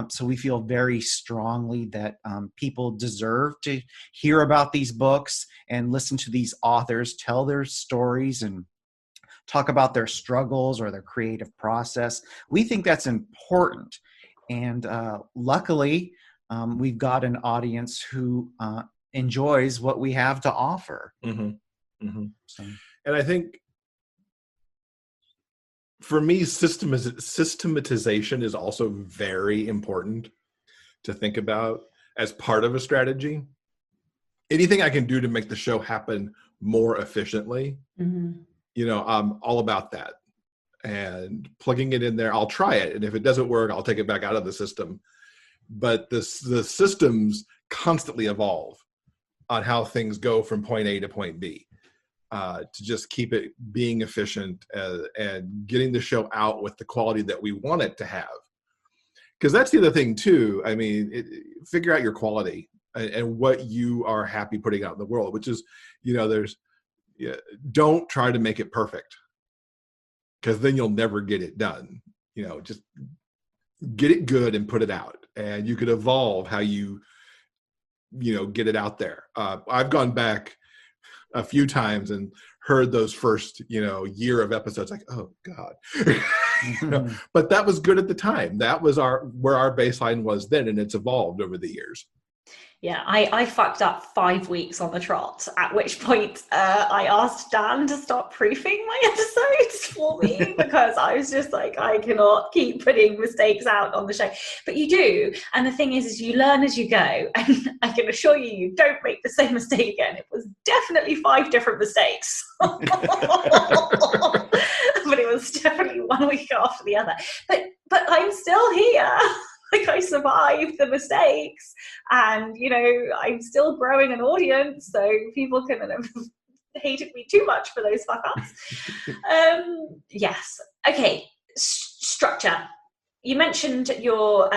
C: So we feel very strongly that people deserve to hear about these books and listen to these authors tell their stories and talk about their struggles or their creative process. We think that's important. And luckily, we've got an audience who enjoys what we have to offer.
B: Mm-hmm. Mm-hmm.
C: So.
B: And I think, for me, systematization is also very important to think about as part of a strategy. Anything I can do to make the show happen more efficiently, I'm all about that. And plugging it in there, I'll try it. And if it doesn't work, I'll take it back out of the system. But the systems constantly evolve on how things go from point A to point B. to just keep it being efficient and getting the show out with the quality that we want it to have. Because that's the other thing too. I mean, figure out your quality and what you are happy putting out in the world, which is, don't try to make it perfect, because then you'll never get it done. Just get it good and put it out, and you could evolve how you get it out there. I've gone back a few times and heard those first year of episodes, like, oh God. But that was good at the time. That was where our baseline was then, and it's evolved over the years.
A: Yeah, I fucked up 5 weeks on the trot, at which point I asked Dan to stop proofing my episodes for me, because I was just like, I cannot keep putting mistakes out on the show. But you do. And the thing is you learn as you go. And I can assure you, you don't make the same mistake again. It was definitely 5 different mistakes. But it was definitely 1 week after the other. But I'm still here. Like, I survived the mistakes, and I'm still growing an audience, so people can have hated me too much for those fuck ups. Yes. Okay. Structure. You mentioned your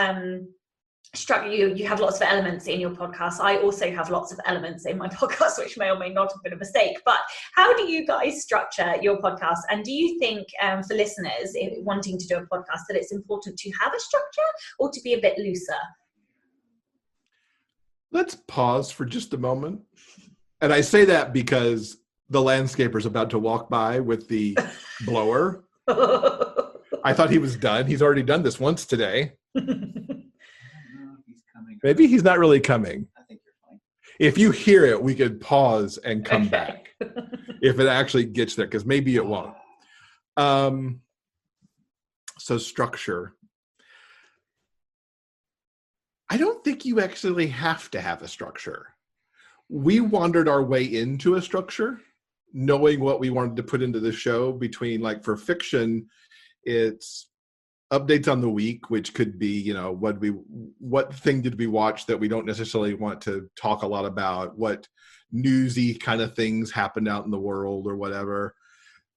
A: structure. You have lots of elements in your podcast. I also have lots of elements in my podcast, which may or may not have been a mistake. But how do you guys structure your podcast? And do you think for listeners wanting to do a podcast that it's important to have a structure or to be a bit looser?
B: Let's pause for just a moment. And I say that because the landscaper's about to walk by with the blower. I thought he was done. He's already done this once today. Maybe he's not really coming.
C: I think you're fine.
B: If you hear it, we could pause and come back if it actually gets there, because maybe it won't. So structure. I don't think you actually have to have a structure. We wandered our way into a structure, knowing what we wanted to put into the show. Between, like, for fiction, it's updates on the week, which could be, what thing did we watch that we don't necessarily want to talk a lot about, what newsy kind of things happened out in the world or whatever,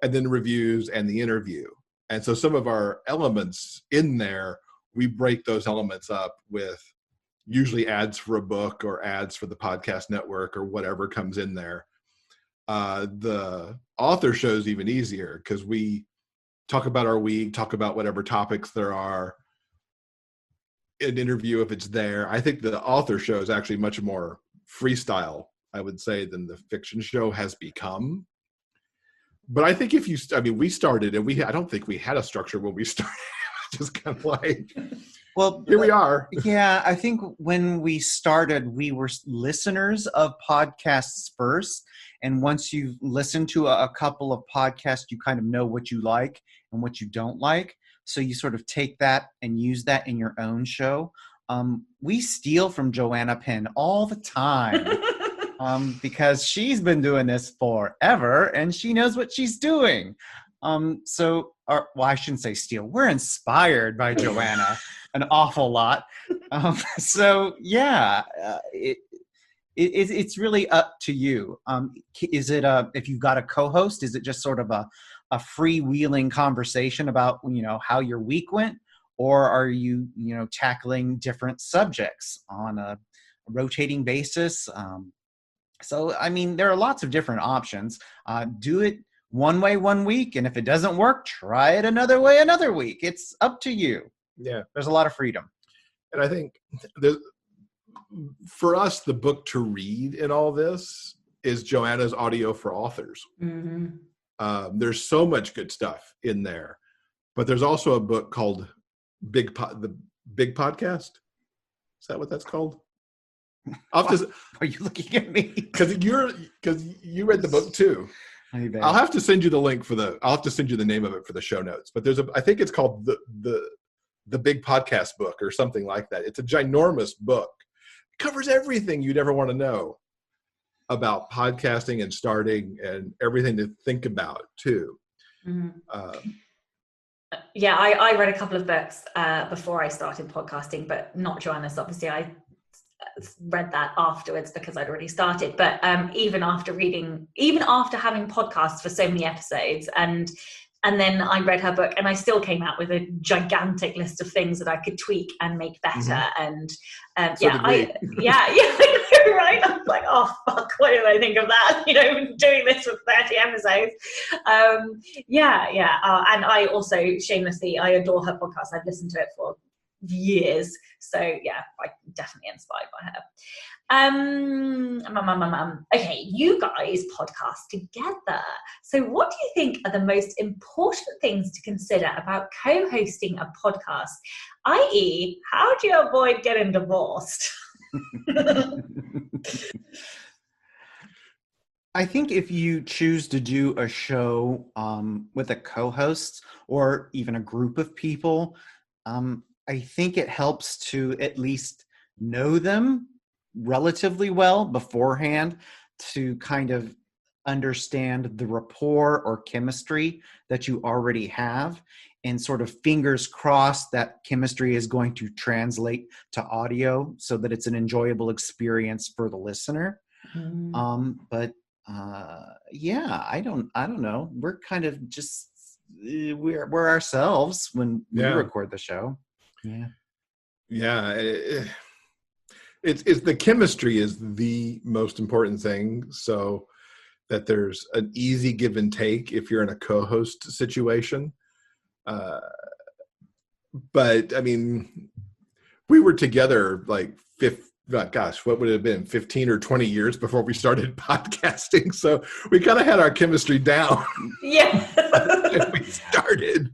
B: and then reviews and the interview. And so some of our elements in there, we break those elements up with usually ads for a book or ads for the podcast network or whatever comes in there. The author show's even easier, because we talk about our week, talk about whatever topics there are, an interview if it's there. I think the author show is actually much more freestyle, I would say, than the fiction show has become. But I think we started, and I don't think we had a structure when we started. Just kind of like,
C: well,
B: here we are.
C: Yeah, I think when we started, we were listeners of podcasts first. And once you've listened to a couple of podcasts, you kind of know what you like and what you don't like. So you sort of take that and use that in your own show. We steal from Joanna Penn all the time because she's been doing this forever and she knows what she's doing. I shouldn't say steal. We're inspired by Joanna an awful lot. It's really up to you. Is it if you've got a co-host, is it just sort of a freewheeling conversation about how your week went, or are you tackling different subjects on a rotating basis? So I mean, there are lots of different options. Do it one way one week, and if it doesn't work, try it another way another week. It's up to you.
B: Yeah,
C: there's a lot of freedom.
B: And I think for us, the book to read in all this is Joanna's Audio for Authors. Mm-hmm. There's so much good stuff in there, but there's also a book called the Big Podcast. Is that what that's called?
C: Are you looking at me?
B: Because you read the book too. I'll have to send you the link I'll have to send you the name of it for the show notes. But I think it's called the Big Podcast book or something like that. It's a ginormous book. It covers everything you'd ever want to know about podcasting and starting and everything to think about too. Mm-hmm.
A: Yeah, I read a couple of books before I started podcasting, but not Joanna's. Obviously, I read that afterwards because I'd already started. But even after having podcasts for so many episodes, and then I read her book, and I still came out with a gigantic list of things that I could tweak and make better. And right? I was like, oh fuck, what did I think of that? Doing this for 30 episodes. And I also, shamelessly, I adore her podcast. I've listened to it for years, so yeah, I'm definitely inspired by her. Okay, you guys podcast together. So what do you think are the most important things to consider about co-hosting a podcast? i.e., how do you avoid getting divorced?
C: I think if you choose to do a show with a co-host or even a group of people, I think it helps to at least know them relatively well beforehand to kind of understand the rapport or chemistry that you already have, and sort of fingers crossed that chemistry is going to translate to audio so that it's an enjoyable experience for the listener. I don't know. We're kind of just we're ourselves when we record the show.
B: It's the chemistry is the most important thing, so that there's an easy give and take if you're in a co-host situation. But I mean, we were together like what would it have been, 15 or 20 years before we started podcasting. So we kind of had our chemistry down.
A: Yeah.
B: When we started.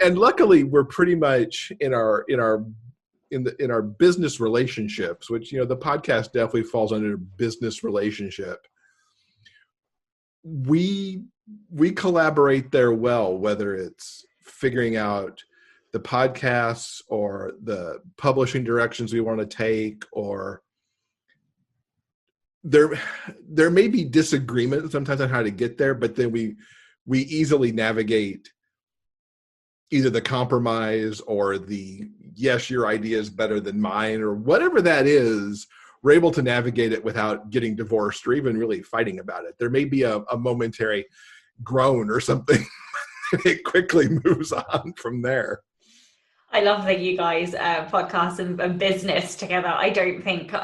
B: And luckily we're pretty much in our business relationships, which, the podcast definitely falls under business relationship. We collaborate there well, whether it's figuring out the podcasts or the publishing directions we want to take, or there may be disagreement sometimes on how to get there, but then we easily navigate either the compromise or the, yes, your idea is better than mine, or whatever that is. We're able to navigate it without getting divorced or even really fighting about it. There may be a momentary groan or something. It quickly moves on from there.
A: I love that you guys podcast and business together. I don't think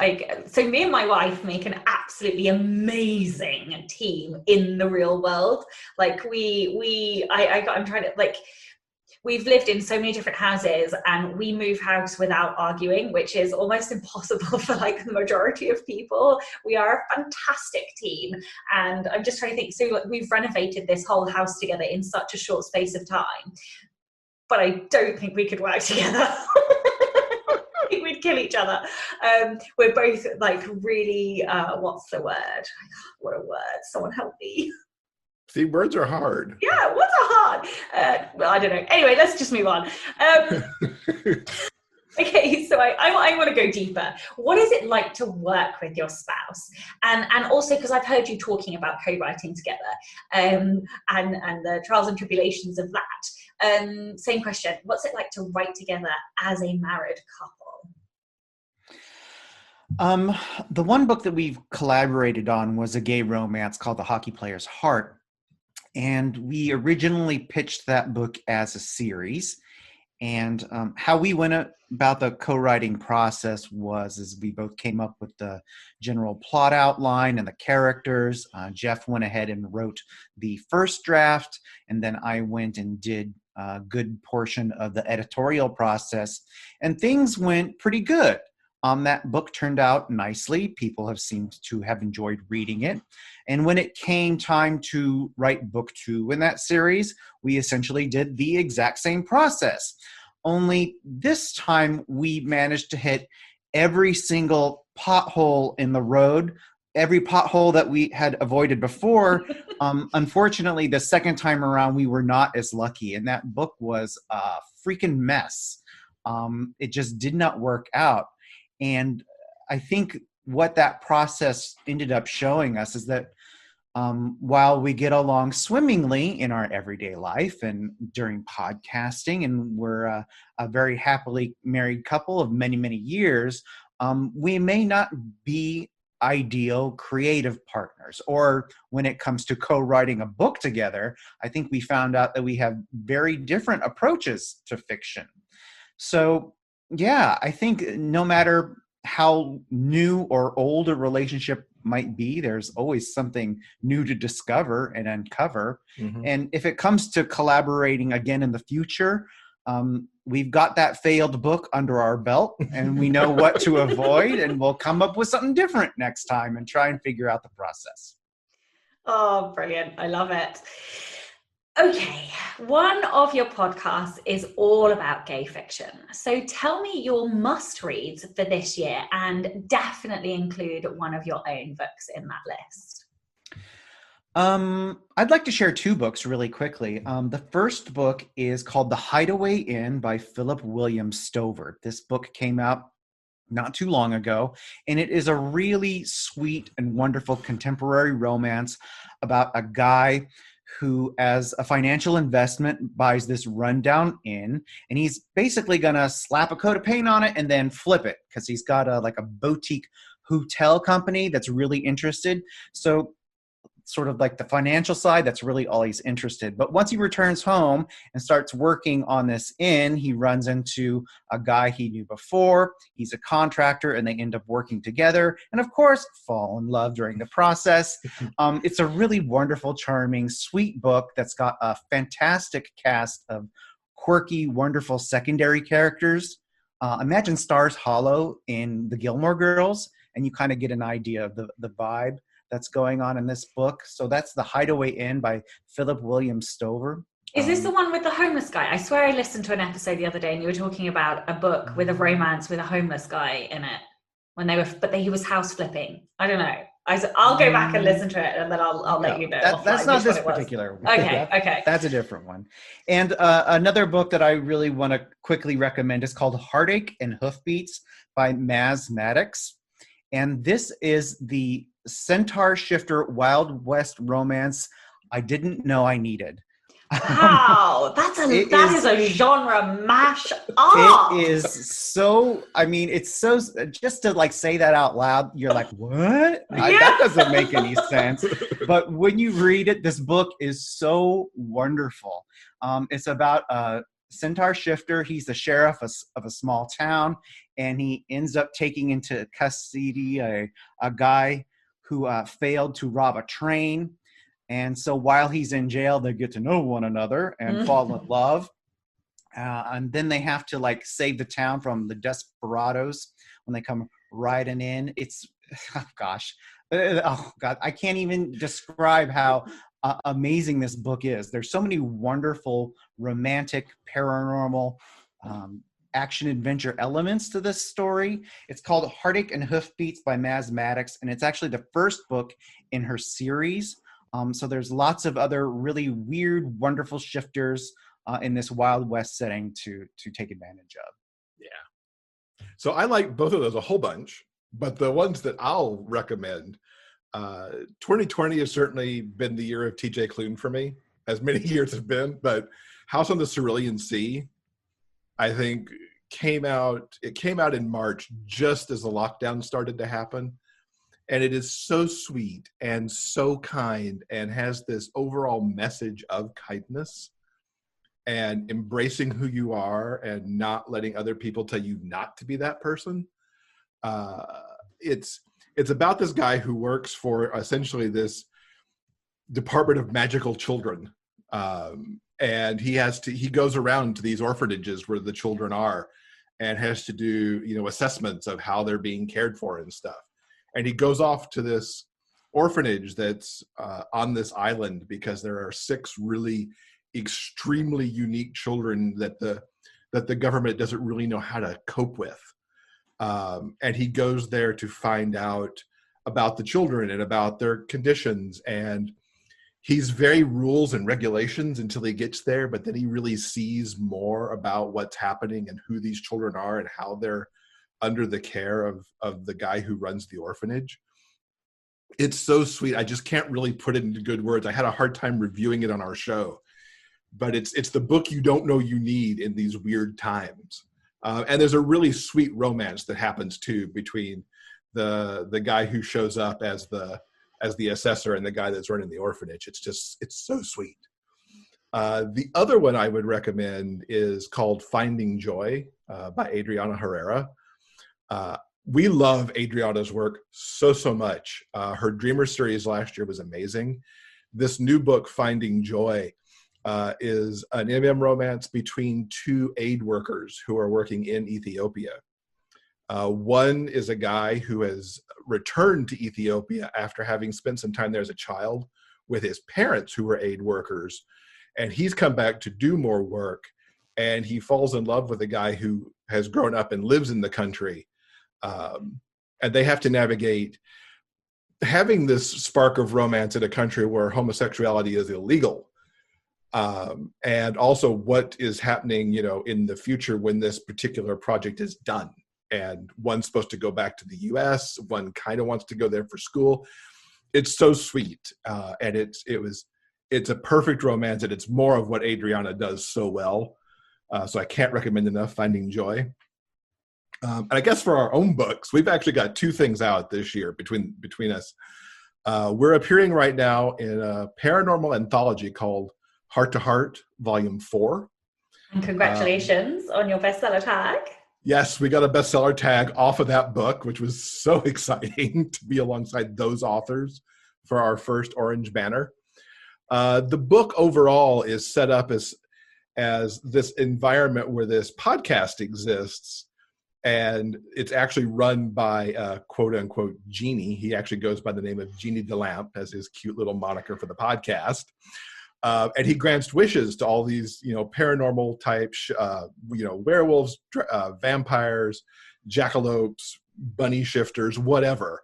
A: so me and my wife make an absolutely amazing team in the real world. Like I'm trying to, like, we've lived in so many different houses, and we move house without arguing, which is almost impossible for like the majority of people. We are a fantastic team, and I'm just trying to think. So like, we've renovated this whole house together in such a short space of time, but I don't think we could work together. We'd kill each other. We're both like really, what's the word? What a word. Someone help me.
B: See, words are hard.
A: Yeah, words are hard. Well, I don't know. Anyway, let's just move on. Okay, so I want to go deeper. What is it like to work with your spouse? And also, because I've heard you talking about co-writing together, and the trials and tribulations of that. Same question. What's it like to write together as a married couple?
C: The one book that we've collaborated on was a gay romance called The Hockey Player's Heart. And we originally pitched that book as a series. And how we went about the co-writing process was we both came up with the general plot outline and the characters. Jeff went ahead and wrote the first draft, and then I went and did a good portion of the editorial process. And things went pretty good. That book turned out nicely. People have seemed to have enjoyed reading it. And when it came time to write book 2 in that series, we essentially did the exact same process. Only this time we managed to hit every single pothole in the road, every pothole that we had avoided before. Unfortunately, the second time around, we were not as lucky. And that book was a freaking mess. It just did not work out. And I think what that process ended up showing us is that while we get along swimmingly in our everyday life and during podcasting, and we're a very happily married couple of many, many years,
D: we may not be ideal creative partners. Or when it comes to co-writing a book together, I think we found out that we have very different approaches to fiction. So yeah, I think no matter how new or old a relationship might be, there's always something new to discover and uncover.
B: Mhm.
D: And if it comes to collaborating again in the future, we've got that failed book under our belt and we know what to avoid, and we'll come up with something different next time and try and figure out the process.
A: Oh, brilliant. I love it. Okay, one of your podcasts is all about gay fiction. So tell me your must-reads for this year, and definitely include one of your own books in that list.
D: I'd like to share two books really quickly. The first book is called The Hideaway Inn by Philip William Stover. This book came out not too long ago, and it is a really sweet and wonderful contemporary romance about a guy who, as a financial investment, buys this rundown inn, and he's basically gonna slap a coat of paint on it and then flip it because he's got a boutique hotel company that's really interested. So sort of like the financial side, that's really all he's interested. But once he returns home and starts working on this inn, he runs into a guy he knew before. He's a contractor, and they end up working together, and of course fall in love during the process. It's a really wonderful, charming, sweet book that's got a fantastic cast of quirky, wonderful secondary characters. Imagine Stars Hollow in the Gilmore Girls, and you kind of get an idea of the vibe that's going on in this book. So that's The Hideaway Inn by Philip William Stover.
A: Is this the one with the homeless guy? I swear I listened to an episode the other day and you were talking about a book with a romance with a homeless guy in it he was house flipping. I don't know. I'll go back and listen to it, and then I'll let you know.
D: That's not this particular one.
A: Okay.
D: That's a different one. And another book that I really want to quickly recommend is called Heartache and Hoofbeats by Maz Maddox. And this is the Centaur Shifter Wild West romance I didn't know I needed.
A: Wow, that is a genre mash up.
D: It is so, it's so, just to say that out loud, you're like, what? That doesn't make any sense. But when you read it, this book is so wonderful. It's about a Centaur Shifter. He's the sheriff of a small town, and he ends up taking into custody a guy who failed to rob a train. And so while he's in jail, they get to know one another and fall in love. And then they have to save the town from the desperados when they come riding in. It's, I can't even describe how amazing this book is. There's so many wonderful romantic, paranormal, action adventure elements to this story. It's called Heartache and Hoofbeats by Maz Maddox, and it's actually the first book in her series. So there's lots of other really weird, wonderful shifters in this Wild West setting to take advantage of.
B: Yeah. So I like both of those a whole bunch, but the ones that I'll recommend, 2020 has certainly been the year of TJ Klune for me, as many years have been, but House on the Cerulean Sea, I think came out in March just as the lockdown started to happen. And it is so sweet and so kind and has this overall message of kindness and embracing who you are and not letting other people tell you not to be that person. It's about this guy who works for essentially this Department of Magical Children. And he goes around to these orphanages where the children are and has to do, assessments of how they're being cared for and stuff. And he goes off to this orphanage that's on this island because there are 6 really extremely unique children that the government doesn't really know how to cope with. And he goes there to find out about the children and about their conditions. And he's very rules and regulations until he gets there, but then he really sees more about what's happening and who these children are and how they're under the care of the guy who runs the orphanage. It's so sweet. I just can't really put it into good words. I had a hard time reviewing it on our show, but it's the book you don't know you need in these weird times. And there's a really sweet romance that happens too between the guy who shows up as the assessor and the guy that's running the orphanage. It's so sweet. The other one I would recommend is called Finding Joy by Adriana Herrera. We love Adriana's work so much. Her Dreamer series last year was amazing. This new book, Finding Joy, is an MM romance between two aid workers who are working in Ethiopia. One is a guy who has returned to Ethiopia after having spent some time there as a child with his parents who were aid workers. And he's come back to do more work. And he falls in love with a guy who has grown up and lives in the country. And they have to navigate having this spark of romance in a country where homosexuality is illegal. And also what is happening, in the future when this particular project is done. And one's supposed to go back to the US, one kind of wants to go there for school. It's so sweet. And it's a perfect romance, and it's more of what Adriana does so well. So I can't recommend enough Finding Joy. And I guess for our own books, we've actually got two things out this year between us. We're appearing right now in a paranormal anthology called Heart to Heart, Volume 4.
A: And congratulations on your bestseller tag.
B: Yes, we got a bestseller tag off of that book, which was so exciting to be alongside those authors for our first Orange Banner. The book overall is set up as this environment where this podcast exists, and it's actually run by a quote-unquote genie. He actually goes by the name of Jeannie DeLamp as his cute little moniker for the podcast. And he grants wishes to all these, paranormal types, werewolves, vampires, jackalopes, bunny shifters, whatever,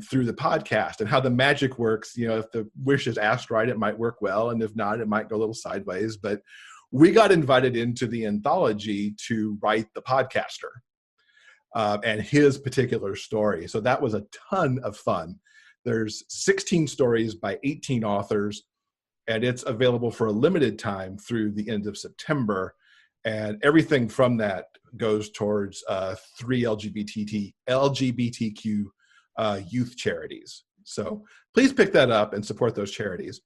B: through the podcast. And how the magic works, if the wish is asked right, it might work well. And if not, it might go a little sideways. But we got invited into the anthology to write the podcaster and his particular story. So that was a ton of fun. There's 16 stories by 18 authors. And it's available for a limited time through the end of September. And everything from that goes towards 3 LGBTQ youth charities. So please pick that up and support those charities.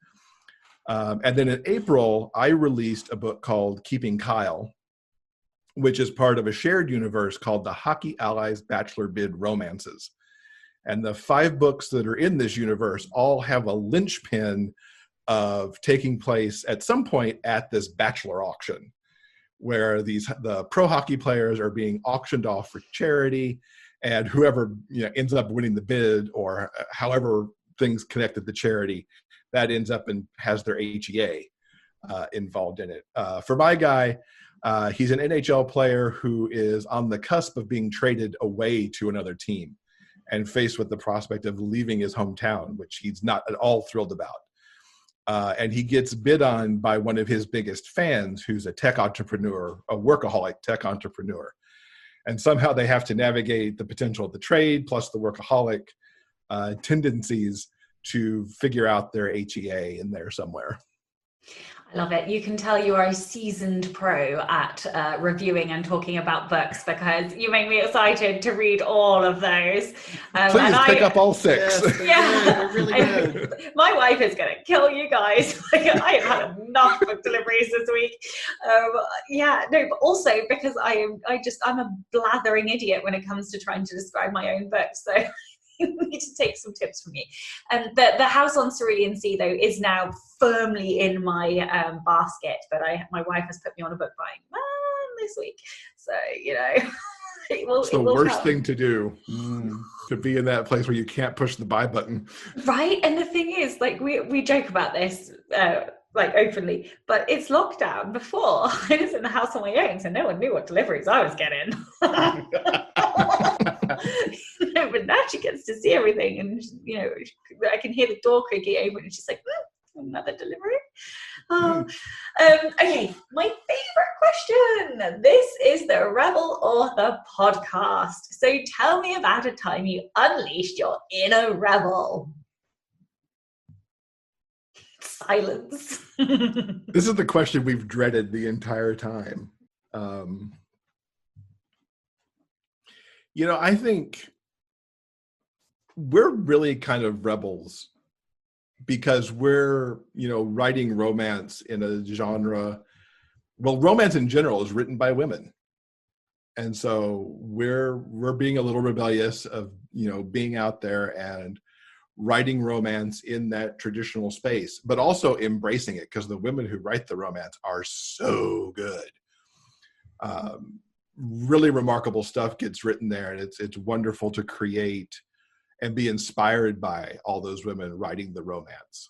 B: And then in April, I released a book called Keeping Kyle, which is part of a shared universe called the Hockey Allies Bachelor Bid Romances. And the 5 books that are in this universe all have a linchpin of taking place at some point at this bachelor auction, where the pro hockey players are being auctioned off for charity, and whoever ends up winning the bid, or however things connected to charity, that ends up and has their HEA involved in it. For my guy, he's an NHL player who is on the cusp of being traded away to another team and faced with the prospect of leaving his hometown, which he's not at all thrilled about. And he gets bid on by one of his biggest fans, who's a tech entrepreneur, a workaholic tech entrepreneur. And somehow they have to navigate the potential of the trade plus the workaholic tendencies to figure out their HEA in there somewhere.
A: I love it. You can tell you are a seasoned pro at reviewing and talking about books, because you make me excited to read all of those.
B: Please pick up all 6.
C: Yes, they're really good.
A: My wife is going to kill you guys. I have had enough book deliveries this week. But also because I'm a blathering idiot when it comes to trying to describe my own books. So you need to take some tips from you. And the House on Cerulean Sea, though, is now firmly in my basket, but my wife has put me on a book buying this week. So,
B: it's the worst thing to do, to be in that place where you can't push the buy button.
A: Right. And the thing is, we joke about this openly, but it's lockdown. Before, I was in the house on my own, so no one knew what deliveries I was getting. But now she gets to see everything, and I can hear the door creaking open, and she's like, another delivery. Okay, my favorite question. This is the Rebel Author podcast. So tell me about a time you unleashed your inner rebel. Silence.
B: This is the question we've dreaded the entire time. I think we're really kind of rebels because we're, writing romance in a genre. Well, romance in general is written by women. And so we're being a little rebellious of, being out there and writing romance in that traditional space, but also embracing it because the women who write the romance are so good. Really remarkable stuff gets written there, and it's wonderful to create and be inspired by all those women writing the romance.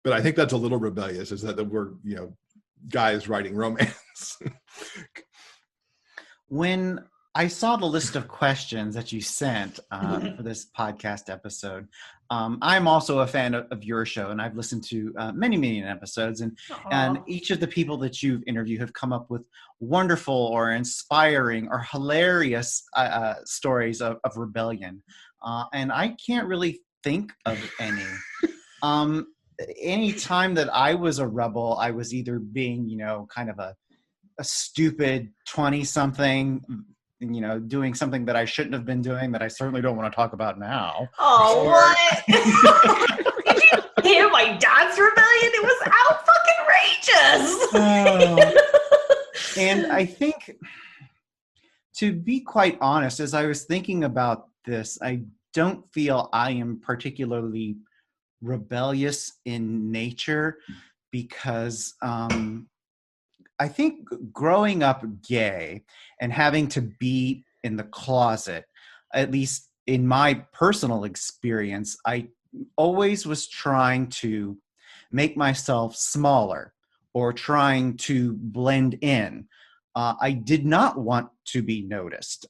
B: But I think that's a little rebellious, is that we're, guys writing romance.
D: When I saw the list of questions that you sent for this podcast episode, I'm also a fan of your show, and I've listened to many episodes, and each of the people that you've interviewed have come up with wonderful or inspiring or hilarious stories of rebellion. And I can't really think of any. Any time that I was a rebel, I was either being, kind of a stupid 20-something, doing something that I shouldn't have been doing that I certainly don't want to talk about now.
A: Oh, what? Did you hear my dad's rebellion? It was outrageous.
D: And I think, to be quite honest, as I was thinking about this, I don't feel I am particularly rebellious in nature because I think growing up gay and having to be in the closet, at least in my personal experience, I always was trying to make myself smaller or trying to blend in. I did not want to be noticed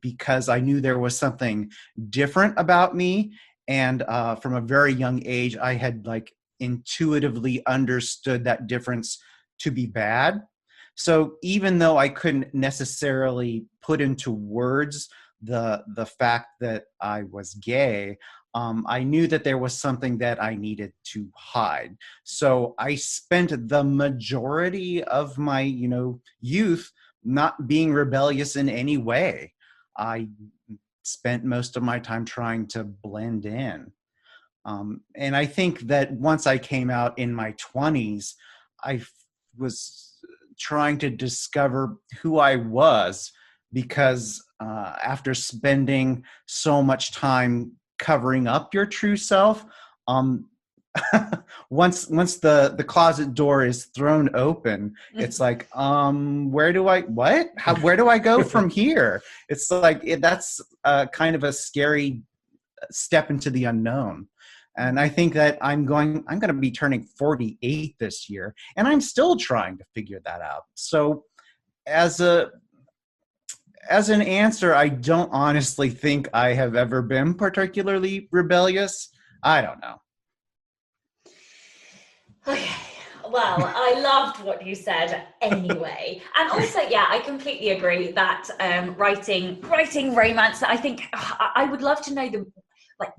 D: because I knew there was something different about me. And from a very young age, I had intuitively understood that difference to be bad. So even though I couldn't necessarily put into words the fact that I was gay, I knew that there was something that I needed to hide. So I spent the majority of my, youth not being rebellious in any way. I spent most of my time trying to blend in. And I think that once I came out in my 20s, I was trying to discover who I was because after spending so much time covering up your true self, once the closet door is thrown open, it's like, where do I go from here? It's like that's kind of a scary step into the unknown. And I think that I'm going to be turning 48 this year, and I'm still trying to figure that out. So as an answer, I don't honestly think I have ever been particularly rebellious. I don't know.
A: Okay. Well, I loved what you said anyway. And also, yeah, I completely agree that writing romance, I think I would love to know what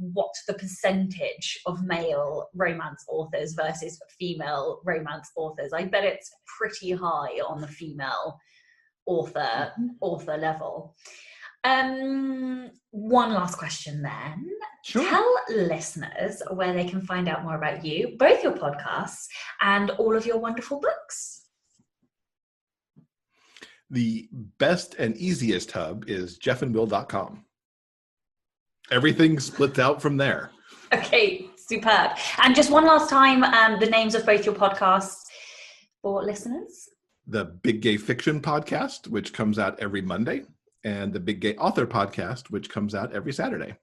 A: the percentage of male romance authors versus female romance authors. I bet it's pretty high on the female author level. One last question then.
D: Sure.
A: Tell listeners where they can find out more about you, both your podcasts and all of your wonderful books.
B: The best and easiest hub is jeffandwill.com. Everything splits out from there.
A: Okay, superb. And just one last time, the names of both your podcasts for listeners.
B: The Big Gay Fiction podcast, which comes out every Monday, and the Big Gay Author podcast, which comes out every Saturday.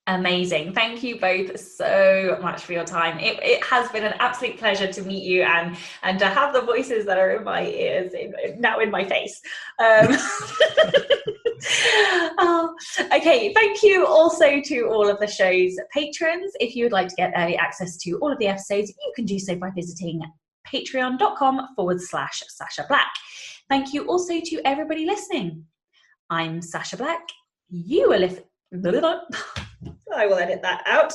A: Amazing. Thank you both so much for your time. It has been an absolute pleasure to meet you and to have the voices that are in my ears now in my face. Okay, thank you also to all of the show's patrons. If you would like to get early access to all of the episodes, you can do so by visiting patreon.com/Sasha Black. Thank you also to everybody listening. I'm Sasha Black. You are I will edit that out.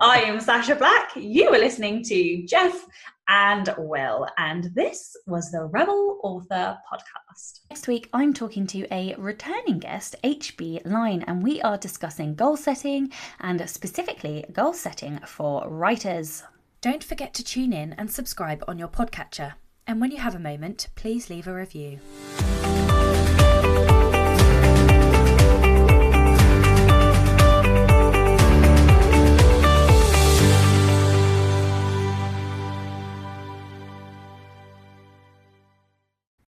A: I am Sasha Black. You are listening to Jeff and Will, and this was the Rebel Author Podcast. Next week, I'm talking to a returning guest, HB Line, and we are discussing goal setting, and specifically goal setting for writers. Don't forget to tune in and subscribe on your podcatcher. And when you have a moment, please leave a review.